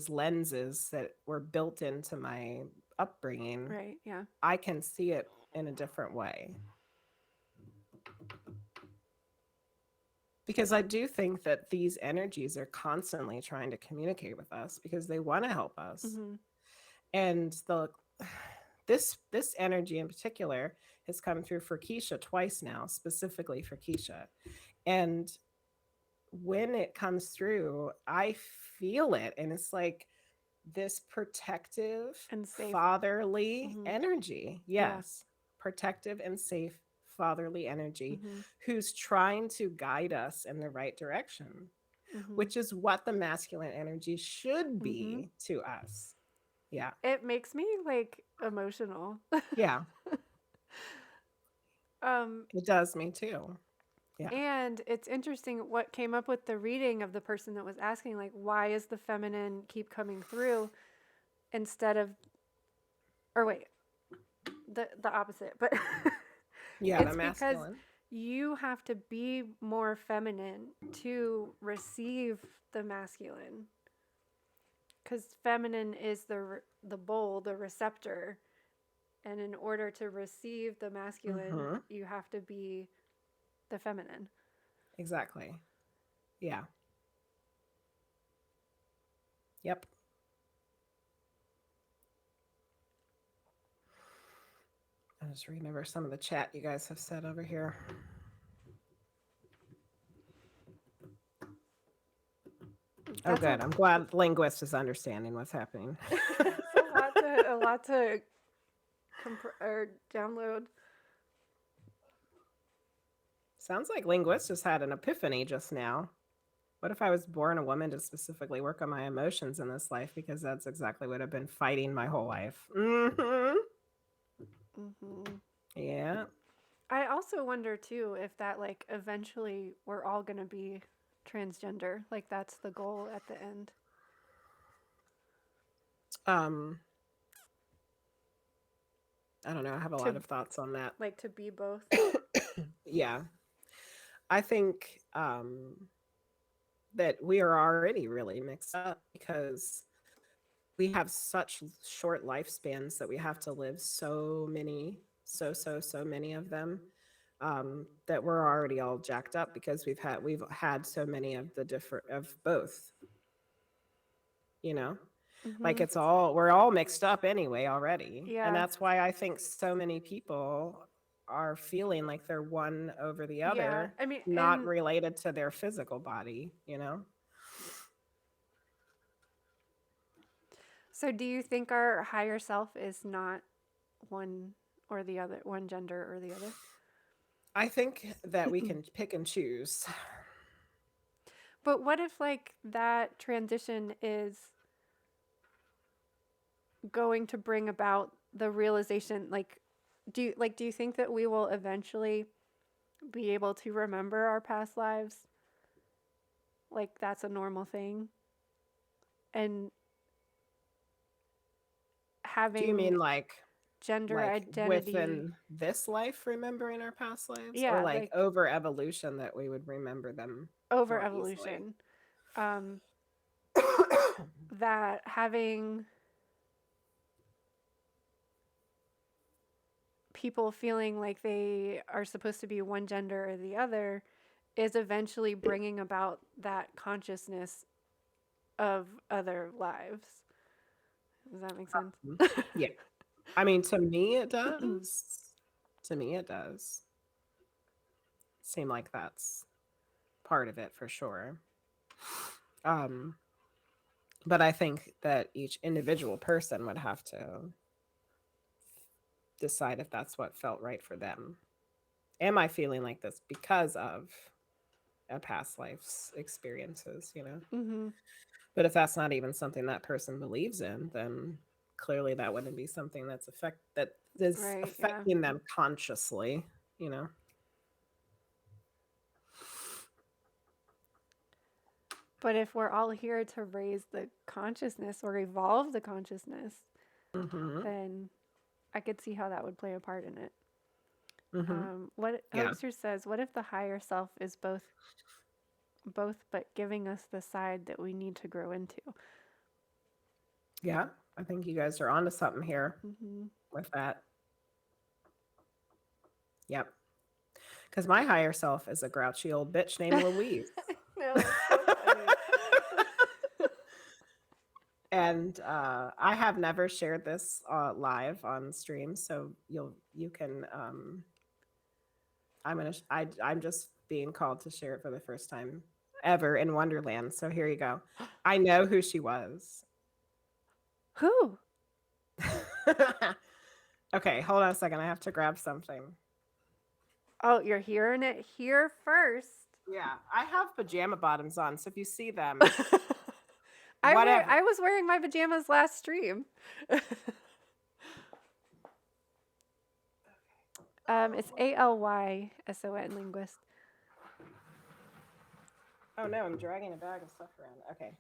lenses that were built into my upbringing, Right. Yeah. I can see it in a different way. Because I do think that these energies are constantly trying to communicate with us because they want to help us. Mhm. And this energy in particular has come through for Keisha twice now, specifically for Keisha. And when it comes through, I feel it. And it's like this protective, And safe. fatherly Mhm. energy. Yeah. Yes, protective and safe fatherly energy Mhm. who's trying to guide us in the right direction, Mhm. which is what the masculine energy should Mhm. be to us. Yeah. It makes me like emotional. Yeah. um It does me too. Yeah. And it's interesting what came up with the reading of the person that was asking, like, why is the feminine keep coming through instead of, or wait, the opposite. But Yeah, the it's because masculine. you have to be more feminine to receive the masculine. Because feminine is the bowl, the receptor. And in order to receive the masculine, Mm-hmm. you have to be the feminine. Exactly. Yeah. Yep. I'm just reading over some of the chat you guys have said over here. Oh, That's good. I'm glad linguist is understanding what's happening. it's a lot to or download. Sounds like linguists just had an epiphany just now. What if I was born a woman to specifically work on my emotions in this life? Because that's exactly what I've been fighting my whole life. Mm-hmm. Mm-hmm. Yeah. I also wonder too if that like eventually we're all gonna be transgender. Like that's the goal at the end. Um, I don't know. I have a lot To of thoughts on that. like to be both. Yeah. I think that we are already really mixed up because we have such short lifespans that we have to live so many, so many of them, that we're already all jacked up because we've had so many of the different of both, you know? Like Mm-hmm. it's all we're all mixed up anyway already. And Yeah. that's why I think so many people are feeling like they're one over the Yeah. other, I mean, not and related to their physical body, you know? so do you think our higher self is not one or the other, one gender or the other? I think that we can pick and choose. But what if like that transition is going to bring about the realization like do you think that we will eventually be able to remember our past lives? Like that's a normal thing. And Do you having mean gender like identity, within this life remembering our past lives, or yeah, like like over evolution that we would remember them over more easily? evolution. Um, that having people feeling like they are supposed to be one gender or the other is eventually bringing about that consciousness of other lives. Does that make sense? Yeah. I mean, to me, it does. To me, it does seem like that's part of it for sure. Um, but I think that each individual person would have to decide if that's what felt right for them. Am I feeling like this because of a past life's experiences, you know? Mm-hmm. But if that's not even something that person believes in, then clearly that wouldn't be something that is Right, yeah. affecting them consciously, you know? But if we're all here to raise the consciousness or evolve the consciousness, Hmm. then I could see how that would play a part in it. Hmm. What Yeah. Hoaxer says, what if the higher self is both but giving us the side that we need to grow into? Yeah. I think you guys are onto something here Mm-hmm. with that. Yep. Because my higher self is a grouchy old bitch named Louise. No, that's so funny. And I have never shared this live on stream, so you can. I'm just being called to share it for the first time ever in Wonderland. So here you go. I know who she was. Who? Okay, hold on a second. I have to grab something. Oh, you're hearing it here first. Yeah, I have pajama bottoms on, so if you see them, I whatever. was wearing my pajamas last stream. It's ALYSON linguist. Oh no, I'm dragging a bag of stuff around. Okay.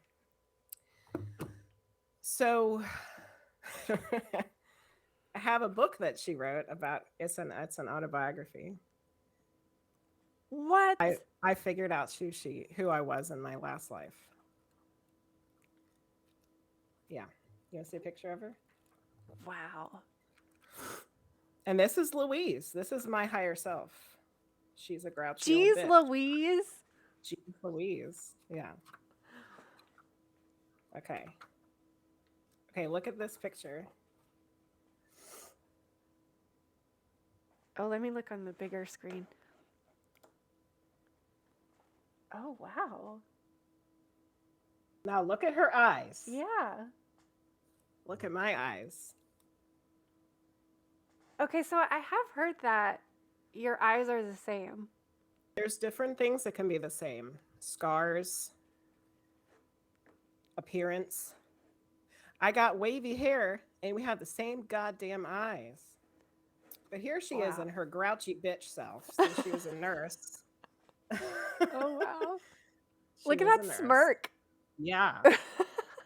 So I have a book that she wrote about it's an autobiography. What? I figured out who I was in my last life. Yeah. You want to see a picture of her? Wow. And this is Louise. This is my higher self. She's a grouchy old Jeez bitch. Louise. She's Louise. Yeah. Okay. Okay, look at this picture. Oh, let me look on the bigger screen. Oh, wow. Now look at her eyes. Yeah. Look at my eyes. Okay, so I have heard that your eyes are the same. There's different things that can be the same. Scars, appearance. I got wavy hair and we have the same goddamn eyes. But here she is Wow. in her grouchy bitch self since she was a nurse. Oh, wow. She Look at was that a nurse. smirk. Yeah.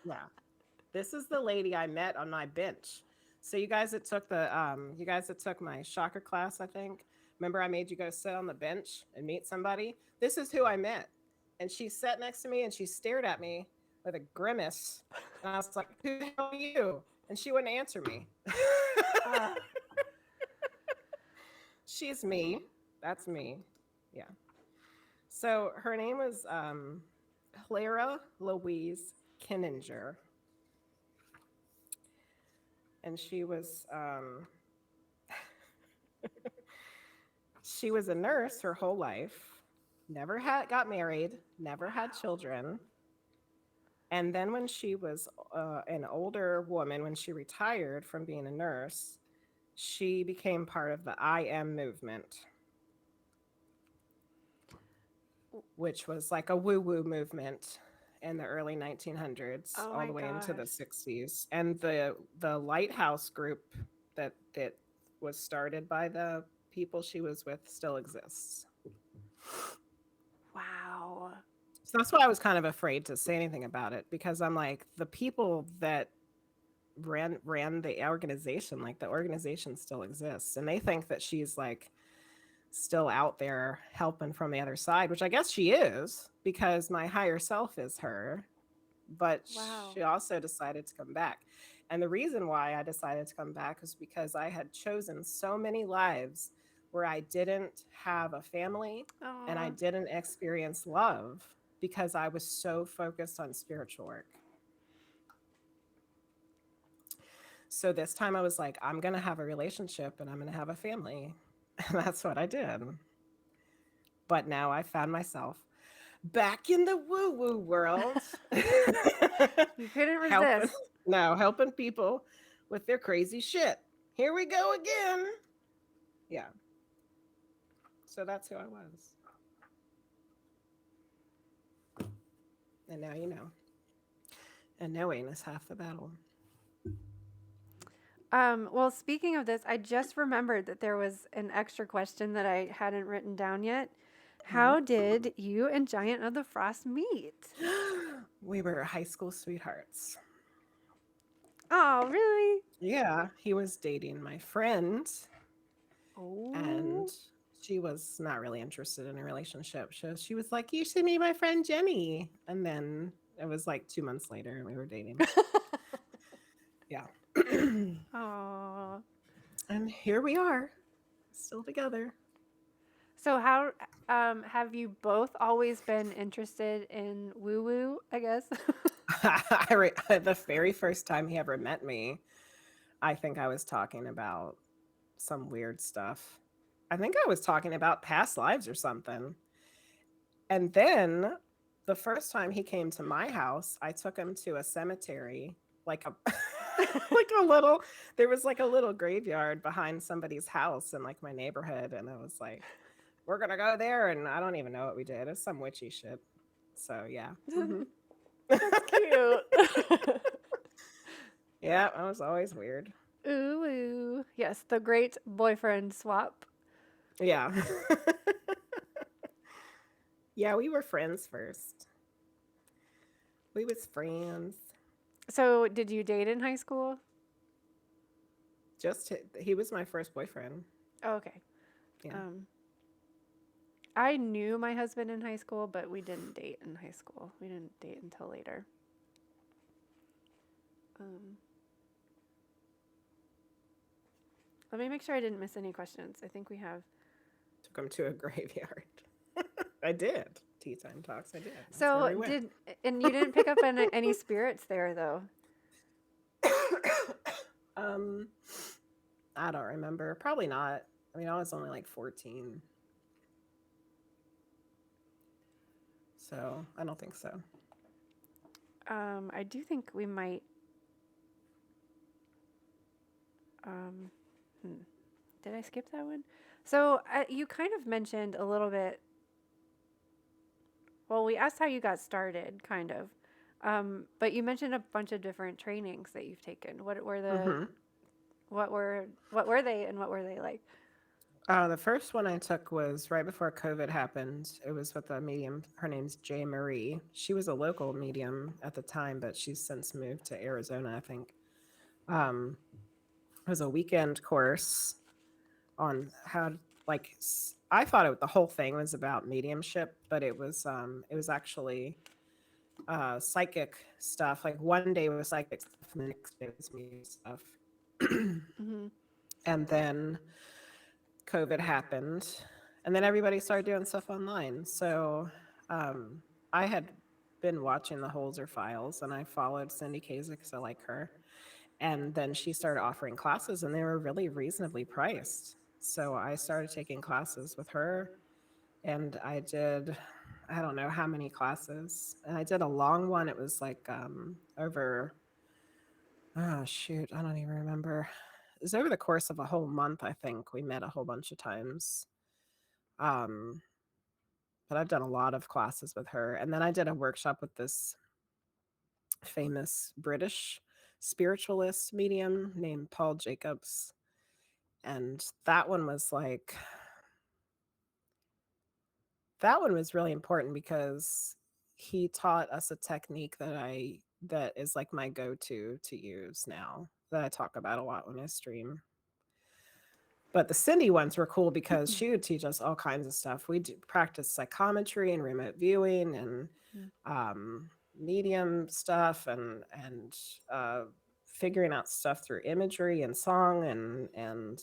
Yeah. This is the lady I met on my bench. So you guys that took my chakra class, I think. Remember I made you go sit on the bench and meet somebody? This is who I met. And she sat next to me and she stared at me with a grimace. And I was like, "Who the hell are you?" And she wouldn't answer me. Ah, She's me. That's me. Yeah. So her name was Clara Louise Kinninger. And she was a nurse her whole life, never had got married, never had children. And then when she was an older woman, when she retired from being a nurse, she became part of the I Am movement, which was like a woo woo movement in the early 1900s oh all my the way into the gosh. 60s. And the lighthouse group that was started by the people she was with still exists. Wow. So that's why I was kind of afraid to say anything about it, because I'm like, the people that ran the organization, like the organization still exists, and they think that she's like still out there helping from the other side, which I guess she is, because my higher self is her. But Wow. she also decided to come back. And the reason why I decided to come back is because I had chosen so many lives where I didn't have a family and I Oh, didn't experience love because I was so focused on spiritual work. So this time I was like, I'm going to have a relationship and I'm going to have a family. And that's what I did. But now I found myself back in the woo woo world. you couldn't helping resist. no, helping people with their crazy shit. Here we go again. Yeah. So that's who I was. And now you know. And knowing is half the battle. Well, speaking of this, I just remembered that there was an extra question that I hadn't written down yet. Mhm. How did you and Giant of the Frost meet? We were high school sweethearts. Oh, really? Yeah, he was dating my friend, Oh. and she was not really interested in a relationship. So she was like, "You should meet my friend Jenny." And then it was like 2 months later, and we were dating. Yeah. Oh. And here we are, still together. So how have you both always been interested in woo woo, I guess? The very first time he ever met me, I think I was talking about some weird stuff. I think I was talking about past lives or something. And then the first time he came to my house, I took him to a cemetery, like a like a little there was like a little graveyard behind somebody's house in like my neighborhood, and I was like, we're gonna go there, and I don't even know what we did. It's some witchy shit. So yeah. That's cute. Yeah, I was always weird. Ooh, ooh. Yes, the great boyfriend swap. Yeah. Yeah, we were friends first. We was friends. So, did you date in high school? He was my first boyfriend. Oh, okay. Yeah. Um, I knew my husband in high school, but we didn't date in high school. We didn't date until later. Um, let me make sure I didn't miss any questions. I think we have. Took him to a graveyard. I did. Tea time talks. I did. That's where So, we went. and you didn't pick up any spirits there though. um, I don't remember. Probably not. I mean, I was only like 14. So I don't think so. I do think we might. Um, hmm. did I skip that one? So you kind of mentioned a little bit. Well, we asked how you got started, kind of, but you mentioned a bunch of different trainings that you've taken. Mm-hmm. What were they, and what were they like? The first one I took was right before COVID happened. It was with a medium. Her name's J. Marie. She was a local medium at the time, but she's since moved to Arizona, I think. Um, it was a weekend course on how, like, I thought the whole thing was about mediumship, but it was actually psychic stuff. Like one day was psychic stuff, and the next day was medium stuff. Mm-hmm. And then COVID happened, and then everybody started doing stuff online. So um, I had been watching the Holzer Files, and I followed Cindy Kaza because I like her. And then she started offering classes, and they were really reasonably priced. So I started taking classes with her, and I don't know how many classes. And I did a long one. It was like over, oh, shoot, I don't even remember. It was over the course of a whole month, I think. We met a whole bunch of times. Um, but I've done a lot of classes with her. And then I did a workshop with this famous British spiritualist medium named Paul Jacobs. And that one was really important because he taught us a technique that is like my go-to to use now, that I talk about a lot when I stream. But the Cindy ones were cool because she would teach us all kinds of stuff. We practice psychometry and remote viewing and medium stuff and figuring out stuff through imagery and song and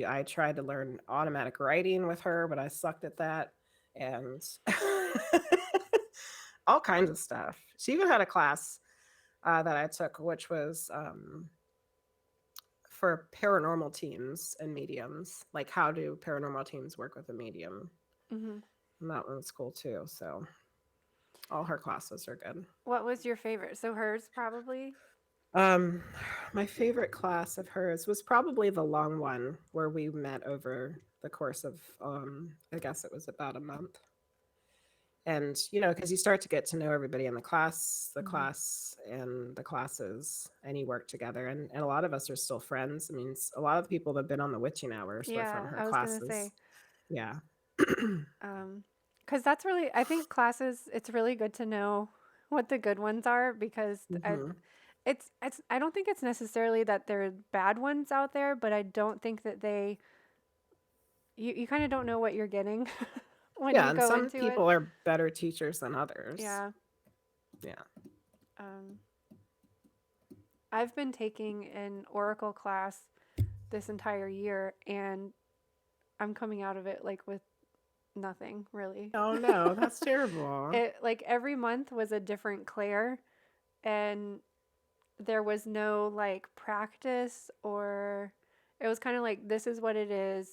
I tried to learn automatic writing with her, but I sucked at that, and all kinds of stuff. She even had a class that I took, which was for paranormal teams and mediums, like how do paranormal teams work with a medium. Mm-hmm. And that one was cool too. So all her classes are good. What was your favorite? So hers probably. Um, my favorite class of hers was probably the long one where we met over the course of, I guess it was about a month. And, because you start to get to know everybody in the Mm-hmm. class and the classes, and you work together. And a lot of us are still friends. I mean, a lot of people that have been on the witching hours were from Yeah, her I was gonna say. classes. Yeah. Because that's really, I think classes, it's really good to know what the good ones are because Hmm. I don't think it's necessarily that there are bad ones out there, but I don't think that you kind of don't know what you're getting when Yeah. you And go some into it. people are better teachers than others. Yeah. Yeah. Um, I've been taking an Oracle class this entire year and I'm coming out of it like with nothing really. Oh, no, that's terrible. It like every month was a different Claire and there was no like practice or it was kind of like this is what it is.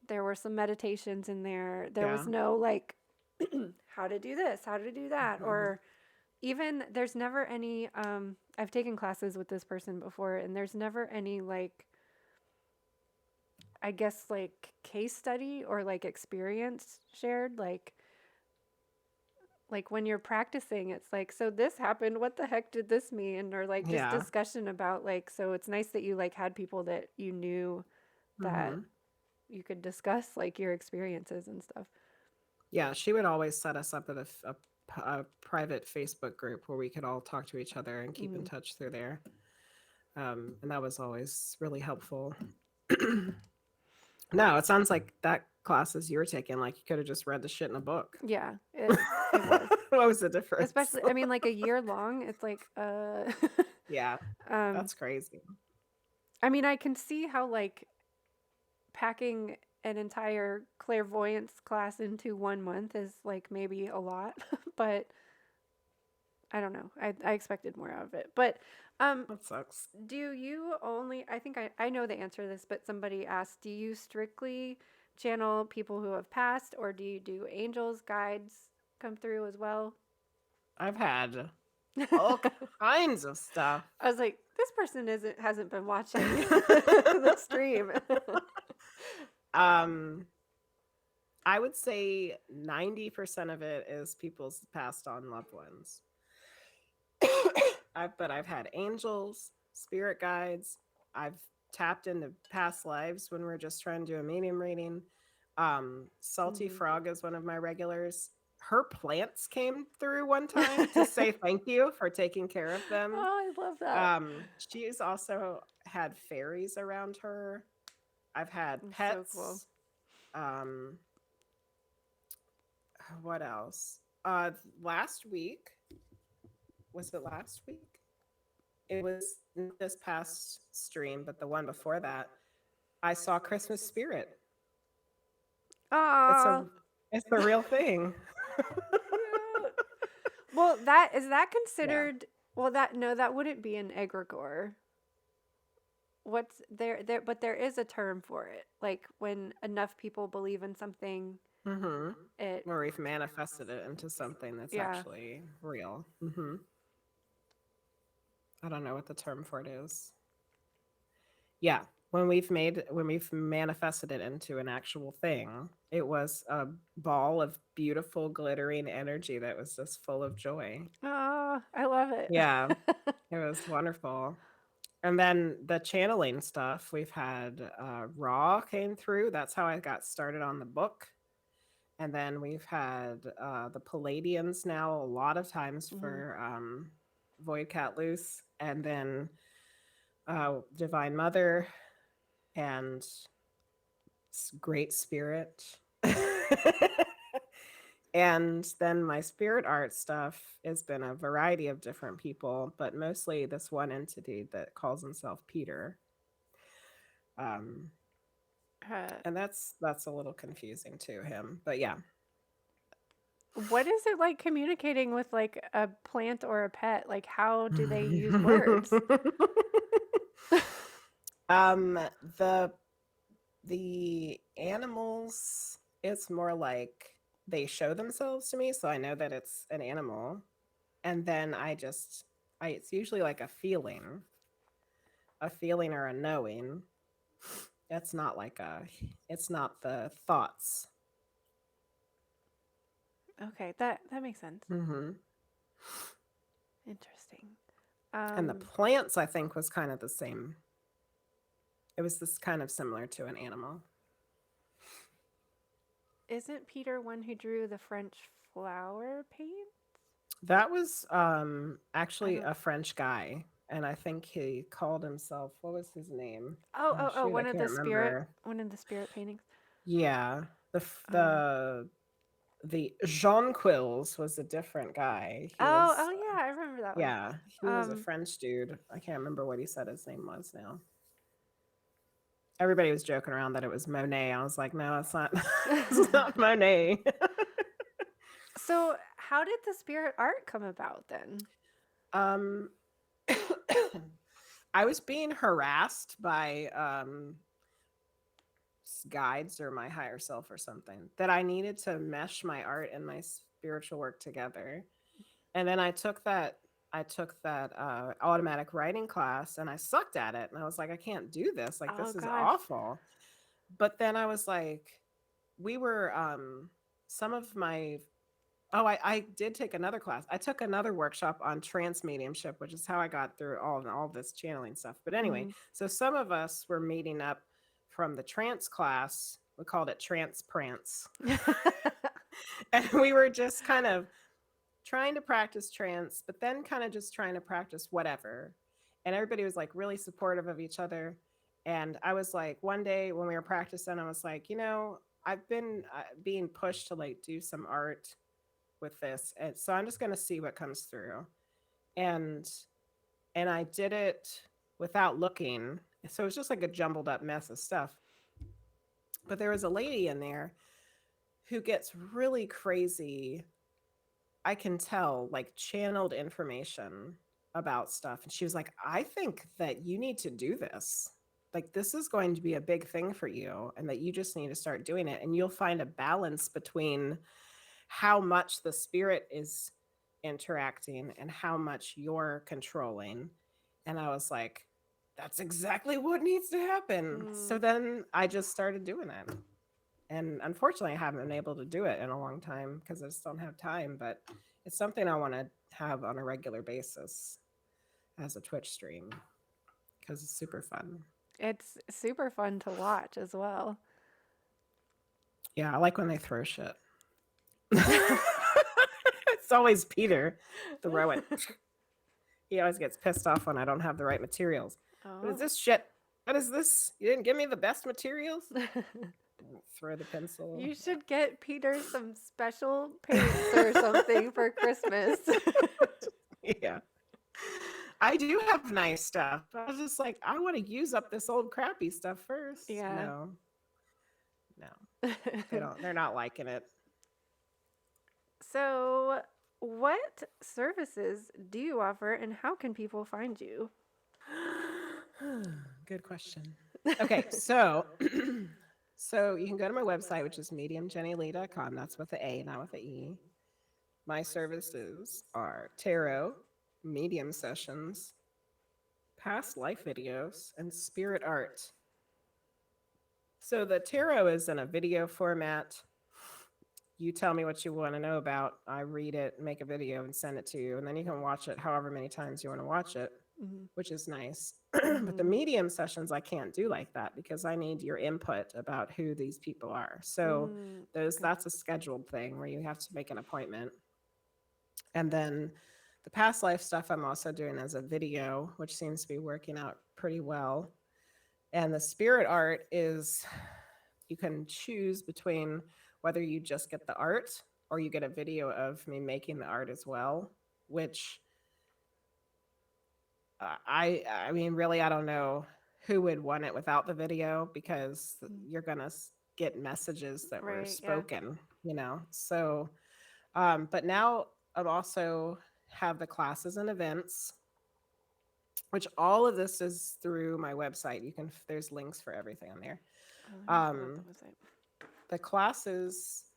There were some meditations in there. There Yeah. was no like how to do this, how to do that, Hmm. or even there's never any I've taken classes with this person before and there's never any like I guess like case study or like experience shared like when you're practicing it's like so this happened what the heck did this mean or like just Yeah. discussion about like so it's nice that you like had people that you knew that Hmm. you could discuss like your experiences and stuff. Yeah. She would always set us up with a private Facebook group where we could all talk to each other and keep in Mm-hmm. touch through there. And that was always really helpful. No, it sounds like that classes you were taking, like you could have just read the shit in a book. Yeah, it was. What was the difference? Especially I mean like a year long, it's like Yeah, um that's crazy. I mean I can see how like packing an entire clairvoyance class into 1 month is like maybe a lot, but I don't know. I expected more out of it. But um, That sucks. do you only, I think I know the answer to this, but somebody asked, do you strictly channel people who have passed or do you do angels, guides come through as well? I've had all kinds of stuff. I was like, This person hasn't been watching the stream. I would say 90% of it is people's passed on loved ones. But I've had angels, spirit guides. I've tapped into past lives when we're just trying to do a medium reading. Salty Mhm. Frog is one of my regulars. Her plants came through one time to say thank you for taking care of them. Oh, I love that. She's also had fairies around her. I've had That's so cool. pets. Um, what else? Last week, was it last week? It was not this past stream, but the one before that. I saw Christmas Spirit. It's Aw. a it's a real thing. Cute. Well, that is that Yeah. considered? Well, that wouldn't be an egregore. What's there? But there is a term for it. Like when enough people believe in something, Mm-hmm. it Where we've manifested it into something that's yeah. actually real. Mm-hmm. I don't know what the term for it is. Yeah, when we've manifested it into an actual thing, it was a ball of beautiful glittering energy that was just full of joy. Oh, I love it. Yeah, it was wonderful. And then the channeling stuff, we've had Raw came through. That's how I got started on the book. And then we've had the Palladians now a lot of times Mhm. for Void Cat Loose. And then Divine Mother and Great Spirit. And then my spirit art stuff has been a variety of different people, but mostly this one entity that calls himself Peter. Um, and that's a little confusing to him, but yeah. What is it like communicating with like a plant or a pet? Like how do they use words? um, the animals, it's more like they show themselves to me, so I know that it's an animal, and then it's usually like a feeling or a knowing. It's not it's not the thoughts. Okay, that makes sense. Mm-hmm. Interesting. And the plants, I think, was kind of the same. It was this kind of similar to an animal. Isn't Peter one who drew the French flower paint? That was actually a French guy, and I think he called himself, what was his name? Oh, Shoot, I one of can't the remember. spirit paintings. Yeah, the Jean Quills was a different guy. He was Oh yeah, I remember that one. yeah, he was a French dude. I can't remember what he said his name was now. Everybody was joking around that it was Monet. I was like, no, it's not. It's not Monet. So, how did the spirit art come about then? Um, I was being harassed by guides or my higher self or something that I needed to mesh my art and my spiritual work together. And then I took that automatic writing class and I sucked at it. And I was like, I can't do this. Like, Oh this is gosh. awful. But then I was like, we were some of my I did take another class. I took another workshop on trance mediumship, which is how I got through all this channeling stuff. But anyway, so some of us were meeting up from the trance class. We called it Trance Prance. And we were just kind of trying to practice trance, but then kind of just trying to practice whatever. And everybody was like really supportive of each other. And I was like, one day when we were practicing, I was like, I've been being pushed to like do some art with this, and so I'm just going to see what comes through. And I did it without looking, so it was just like a jumbled up mess of stuff. But there was a lady in there who gets really crazy, I can tell, like channeled information about stuff, and she was like, I think that you need to do this. Like, this is going to be a big thing for you, and that you just need to start doing it, and you'll find a balance between how much the spirit is interacting and how much you're controlling. And I was like, that's exactly what needs to happen. So Mm. then I just started doing it. And unfortunately, I haven't been able to do it in a long time because I just don't have time. But it's something I want to have on a regular basis as a Twitch stream because it's super fun. It's super fun to watch as well. Yeah, I like when they throw shit. It's always Peter throwing. He always gets pissed off when I don't have the right materials. What is Oh. this shit? What is this? You didn't give me the best materials? Throw the pencil. You should get Peter some special paints or something for Christmas. Yeah. I do have nice stuff. But I was just like, I want to use up this old crappy stuff first. Yeah. No. No. They're not liking it. So, what services do you offer and how can people find you? Good question. Okay, so so you can go to my website, which is mediumjennylea.com. That's with the A, not with the E. My services are tarot, medium sessions, past life videos, and spirit art. So the tarot is in a video format. You tell me what you want to know about. I read it, make a video, and send it to you. And then you can watch it however many times you want to watch it, Mhm. which is nice. But the Mhm. medium sessions, I can't do like that because I need your input about who these people are. So Okay. that's a scheduled thing where you have to make an appointment. And then the past life stuff I'm also doing as a video, which seems to be working out pretty well. And the spirit art is you can choose between whether you just get the art or you get a video of me making the art as well, which I mean, really, I don't know who would want it without the video because you're going to get messages that were Right, yeah. spoken, you know? So, but now I'm also have the classes and events, which all of this is through my website. There's links for everything on there. Pull up the website. The classes,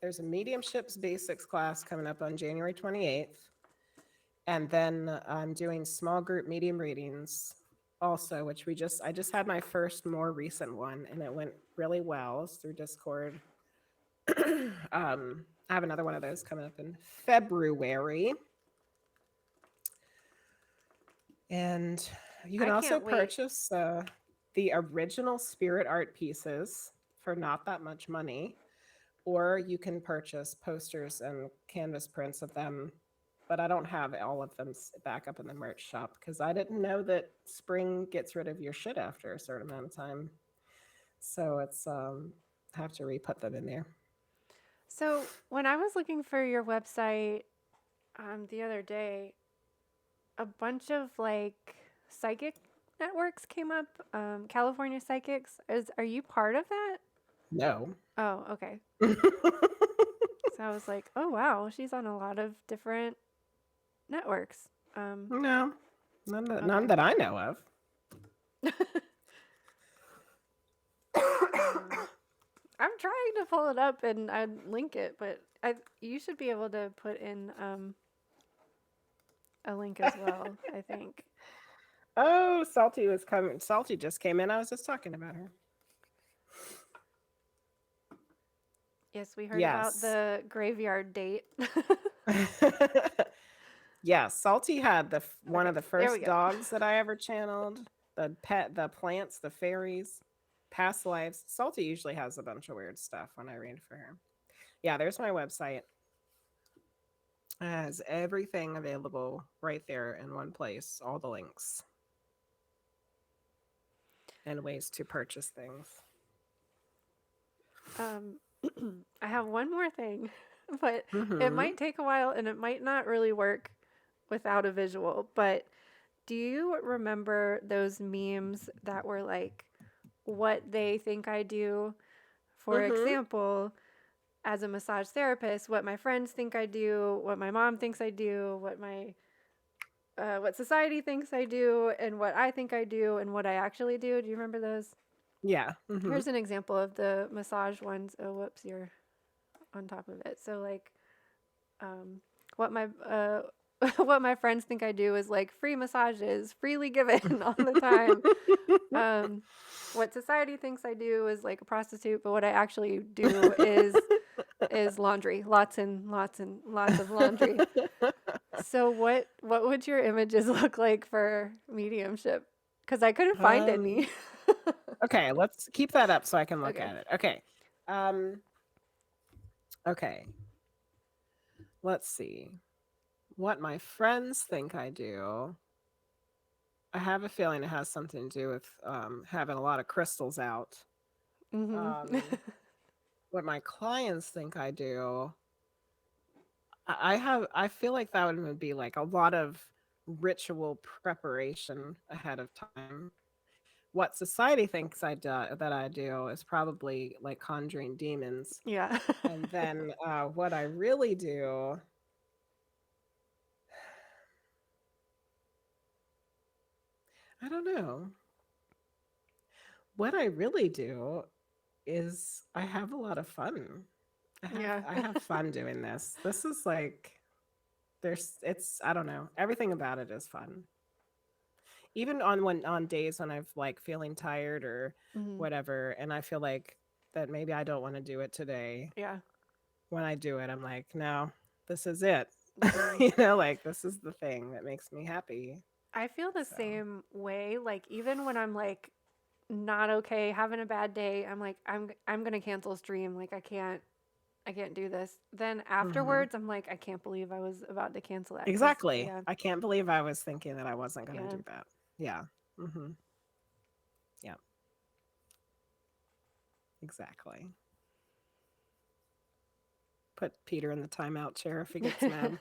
there's a mediumships basics class coming up on January 28th. And then I'm doing small group medium readings also, which I just had my first more recent one and it went really well. It's through Discord. I have another one of those coming up in February. And you can also purchase the original spirit art pieces for not that much money, or you can purchase posters and canvas prints of them. But I don't have all of them back up in the merch shop because I didn't know that spring gets rid of your shit after a certain amount of time. So it's I have to re-put them in there. So when I was looking for your website the other day, a bunch of like psychic networks came up. California Psychics. Are you part of that? No. Oh, okay. So I was like, oh wow, she's on a lot of different networks. No, none that I know of. I'm trying to pull it up and I'd link it, but you should be able to put in a link as well, I think. Oh, Salty was coming. Salty just came in. I was just talking about her. Yes, we heard about the graveyard date. Yeah, Salty had one of the first dogs that I ever channeled. The plants, the fairies, past lives. Salty usually has a bunch of weird stuff when I read for her. Yeah, there's my website. It has everything available right there in one place, all the links and ways to purchase things. I have one more thing, but it might take a while and it might not really work without a visual. But do you remember those memes that were like, what they think I do? For example, as a massage therapist, what my friends think I do, what my mom thinks I do, what society thinks I do, and what I think I do, and what I actually do. Do you remember those? Yeah. Here's an example of the massage ones. Oh, whoops, you're on top of it. So like, what my what my friends think I do is like free massages, freely given all the time. Um, what society thinks I do is like a prostitute, but what I actually do is laundry, lots and lots of laundry. So what would your images look like for mediumship? Because I couldn't find um, any. okay, let's keep that up so I can look Okay. at it. Okay. Um, okay. Let's see. What my friends think I do. I have a feeling it has something to do with having a lot of crystals out. Mhm. Um, what my clients think I do, I feel like that would be like a lot of ritual preparation ahead of time. What society thinks that I do is probably like conjuring demons. Yeah. And then what I really do, I don't know. What I really do is I have a lot of fun. Yeah. I have fun doing this. This is like it's I don't know. Everything about it is fun. Even on days when I've like feeling tired or Mhm. whatever and I feel like that maybe I don't want to do it today. Yeah. When I do it, I'm like, no, this is it. Mhm. Like this is the thing that makes me happy. I feel the So, same way. Like even when I'm like not okay, having a bad day, I'm like I'm gonna cancel stream. Like I can't do this. Then mhm. afterwards, I'm like I can't believe I was about to cancel that. Cause Exactly. yeah, I can't believe I was thinking that I wasn't going to yeah. do that. Yeah. Mhm. Yeah. Exactly. Put Peter in the timeout chair if he gets mad.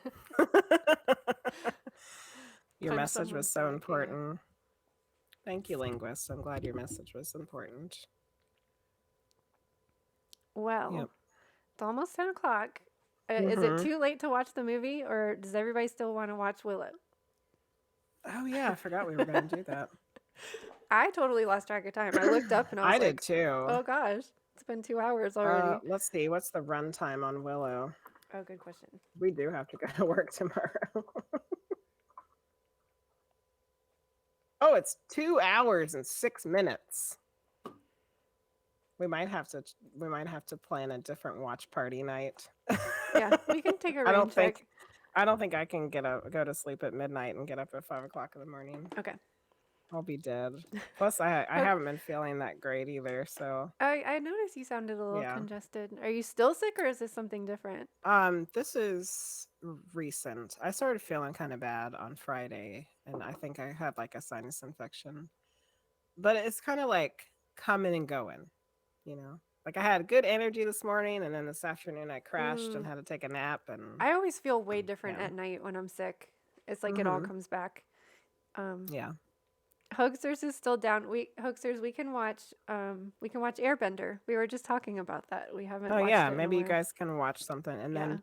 Your Punch message was someone's so back. Yeah. important. Thank you, linguist. I'm glad your message was important. Well, Yep. it's almost 10 o'clock. Is it Mhm. too late to watch the movie, or does everybody still want to watch Willow? Oh yeah, I forgot we were going to do that. I totally lost track of time. I looked up and I was I did like, too. oh gosh, it's been 2 hours already. Let's see. What's the runtime on Willow? Oh, good question. We do have to go to work tomorrow. Oh, it's 2 hours and 6 minutes. We might have to plan a different watch party night. Yeah, we can take a I rain don't think check. I don't think I can go to sleep at midnight and get up at 5 o'clock in the morning. Okay. I'll be dead. Plus, I Ho- haven't been feeling that great either. So I noticed you sounded a little yeah. congested. Are you still sick or is this something different? This is recent. I started feeling kind of bad on Friday, and I think I had like a sinus infection. But it's kind of like coming and going, you know. Like I had good energy this morning, and then this afternoon I crashed and Mm, had to take a nap, and I always feel way different yeah. at night when I'm sick. It's like it all Mhm. comes back. Um, Yeah. Hoaxers is still down. We can watch Airbender. We were just talking about that. We haven't Oh watched yeah. it in a Maybe you while. guys can watch something, and Yeah. then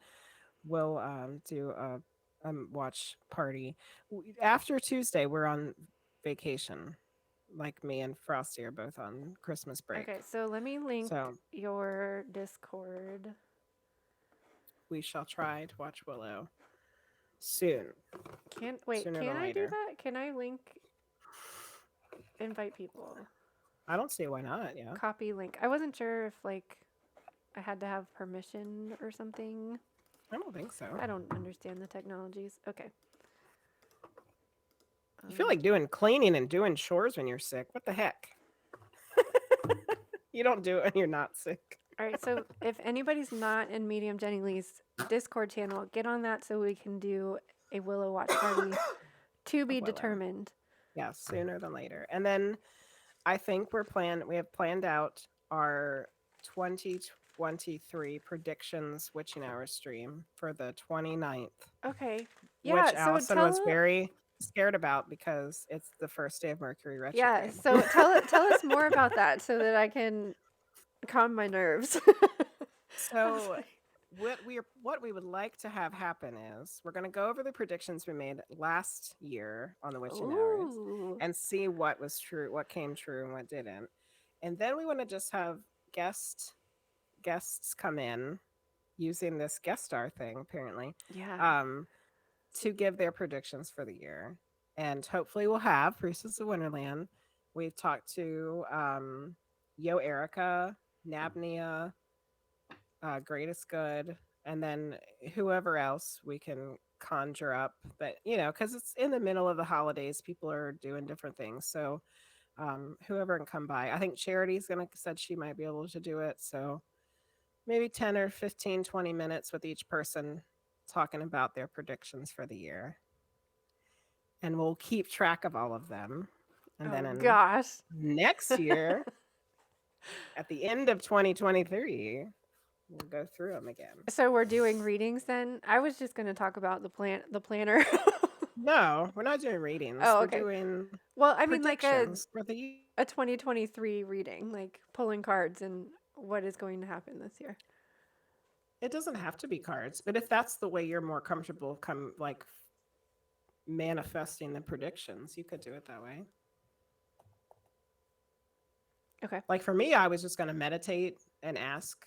we'll do a watch party after Tuesday. We're on vacation. Like me and Frosty are both on Christmas break. Okay, so let me link So your Discord. we shall try to watch Willow soon, sooner Can than I do later. that? Can I link invite people? I don't see why not. Yeah, Copy link. I wasn't sure if like I had to have permission or something. I don't think so. I don't understand the technologies. Okay. You feel Um, like doing cleaning and doing chores when you're sick. What the heck? You don't do it when you're not sick. all right, so if anybody's not in Medium Jenny Lee's Discord channel, get on that so we can do a Willow watch party to Of be Willow. determined. Yeah, sooner than later. And then I think we have planned out our 2023 predictions witching hour stream for the 29th, Okay. which Yeah, so Allison was very scared about because it's the first day of Mercury yeah, retrograde. so tell us more about that so that I can calm my nerves. I was So like, what we would like to have happen is we're going to go over the predictions we made last year on the witching hours ooh. and see what was true, what came true and what didn't. And then we want to just have guests come in using this guest star thing apparently. Yeah. Um to give their predictions for the year. And hopefully we'll have Priestess of Wonderland. We've talked to Yo Erica, Nabnia, Greatest Good, and then whoever else we can conjure up. But, because it's in the middle of the holidays, people are doing different things. So whoever can come by. I think Charity's said she might be able to do it. So maybe 10 or 15, 20 minutes with each person talking about their predictions for the year. And we'll keep track of all of them. And then gosh. next year, at the end of 2023, we'll go through them again. So we're doing readings then? I was just going to talk about the planner. No, we're not doing readings. Oh, okay. We're doing well, I mean like a 2023 reading, like pulling cards and what is going to happen this year. It doesn't have to be cards, but if that's the way you're more comfortable manifesting the predictions, you could do it that way. Okay. Like for me, I was just going to meditate and ask,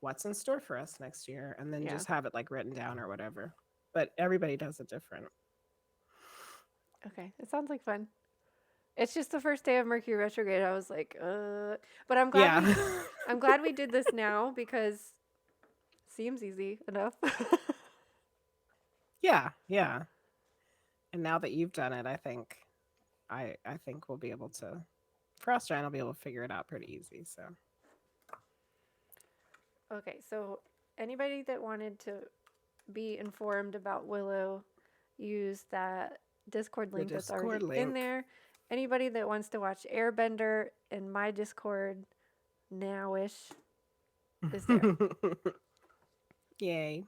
what's in store for us next year, and then just have it written down or whatever. But everybody does it different. Okay. It sounds like fun. It's just the first day of Mercury retrograde. I was like, but I'm glad I'm glad we did this now because it seems easy enough. Yeah. And now that you've done it, I think we'll be able to, Frost Giant will be able to figure it out pretty easy. So okay, so anybody that wanted to be informed about Willow, use that Discord link that's already in there. Anybody that wants to watch Airbender in my Discord now-ish is there. Yay.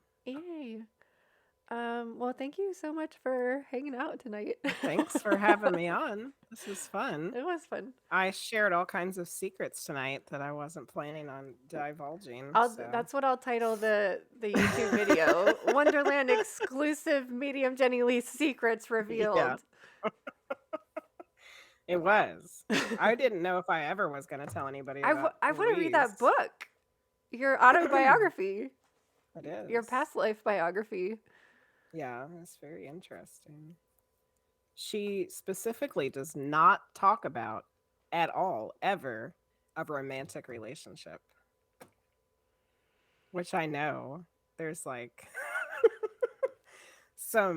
Well, thank you so much for hanging out tonight. Thanks for having me on. This was fun. It was fun. I shared all kinds of secrets tonight that I wasn't planning on divulging. That's what I'll title the YouTube video. Wonderland exclusive Medium Jenny Lea secrets revealed. Yeah. It was. I didn't know if I ever was going to tell anybody about I want to read that book. Your autobiography. It is. Your past life biography. Yeah, it's very interesting. She specifically does not talk about at all, ever, a romantic relationship. Which I know there's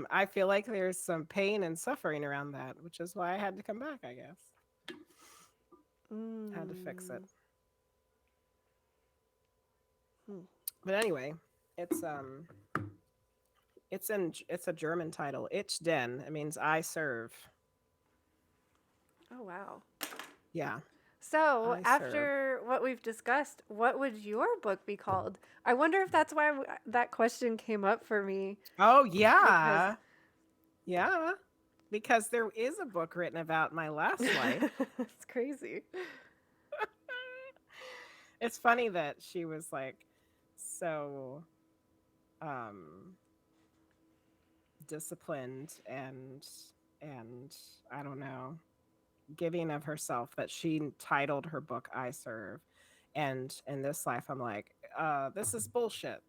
I feel like there's some pain and suffering around that, which is why I had to come back, I guess. Had to fix it. But anyway, it's a German title. Ich den. It means I serve. Oh wow. Yeah. So after what we've discussed, what would your book be called? I wonder if that's why that question came up for me. Oh yeah. Because there is a book written about my last life. It's crazy. It's funny that she was so disciplined and I don't know, giving of herself, that she titled her book I Serve. And in this life I'm like, this is bullshit.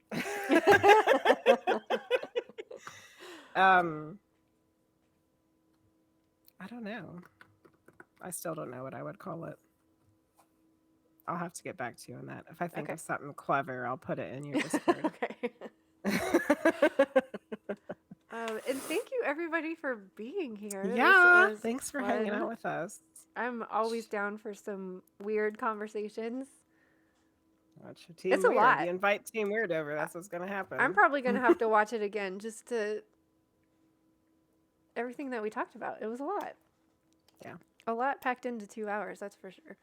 I don't know. I still don't know what I would call it. I'll have to get back to you on that. If I think of something clever, I'll put it in your Discord. Okay. And thank you everybody for being here. Yeah, thanks for hanging out with us. I'm always down for some weird conversations. It's a lot. You invite Team Weird over, that's what's going to happen. I'm probably going to have to watch it again just to... Everything that we talked about. It was a lot. Yeah. A lot packed into 2 hours, that's for sure.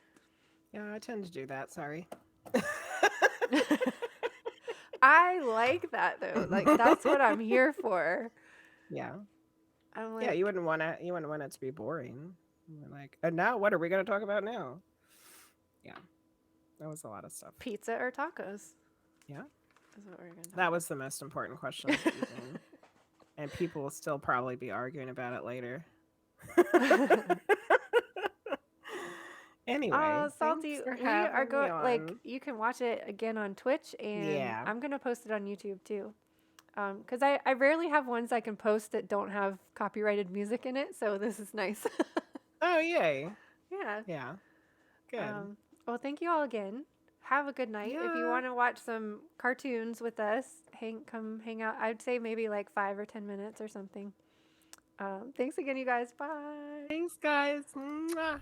Yeah, I tend to do that. Sorry. I like that though. That's what I'm here for. Yeah. I'm like, yeah, you wouldn't want it to be boring. You're and now what are we going to talk about now? Yeah. That was a lot of stuff. Pizza or tacos? Yeah. That's what we're gonna talk that was the most important question of the evening. And people will still probably be arguing about it later. Anyway, Salty, we are going. You can watch it again on Twitch, and I'm gonna post it on YouTube too. Because I rarely have ones I can post that don't have copyrighted music in it, so this is nice. Oh, yay. Yeah. Yeah. Good. Well, thank you all again. Have a good night. If you Yeah. want to watch some cartoons with us, come hang out. I'd say maybe like 5 or 10 minutes or something. Thanks again, you guys. Bye. Thanks, guys. Mwah.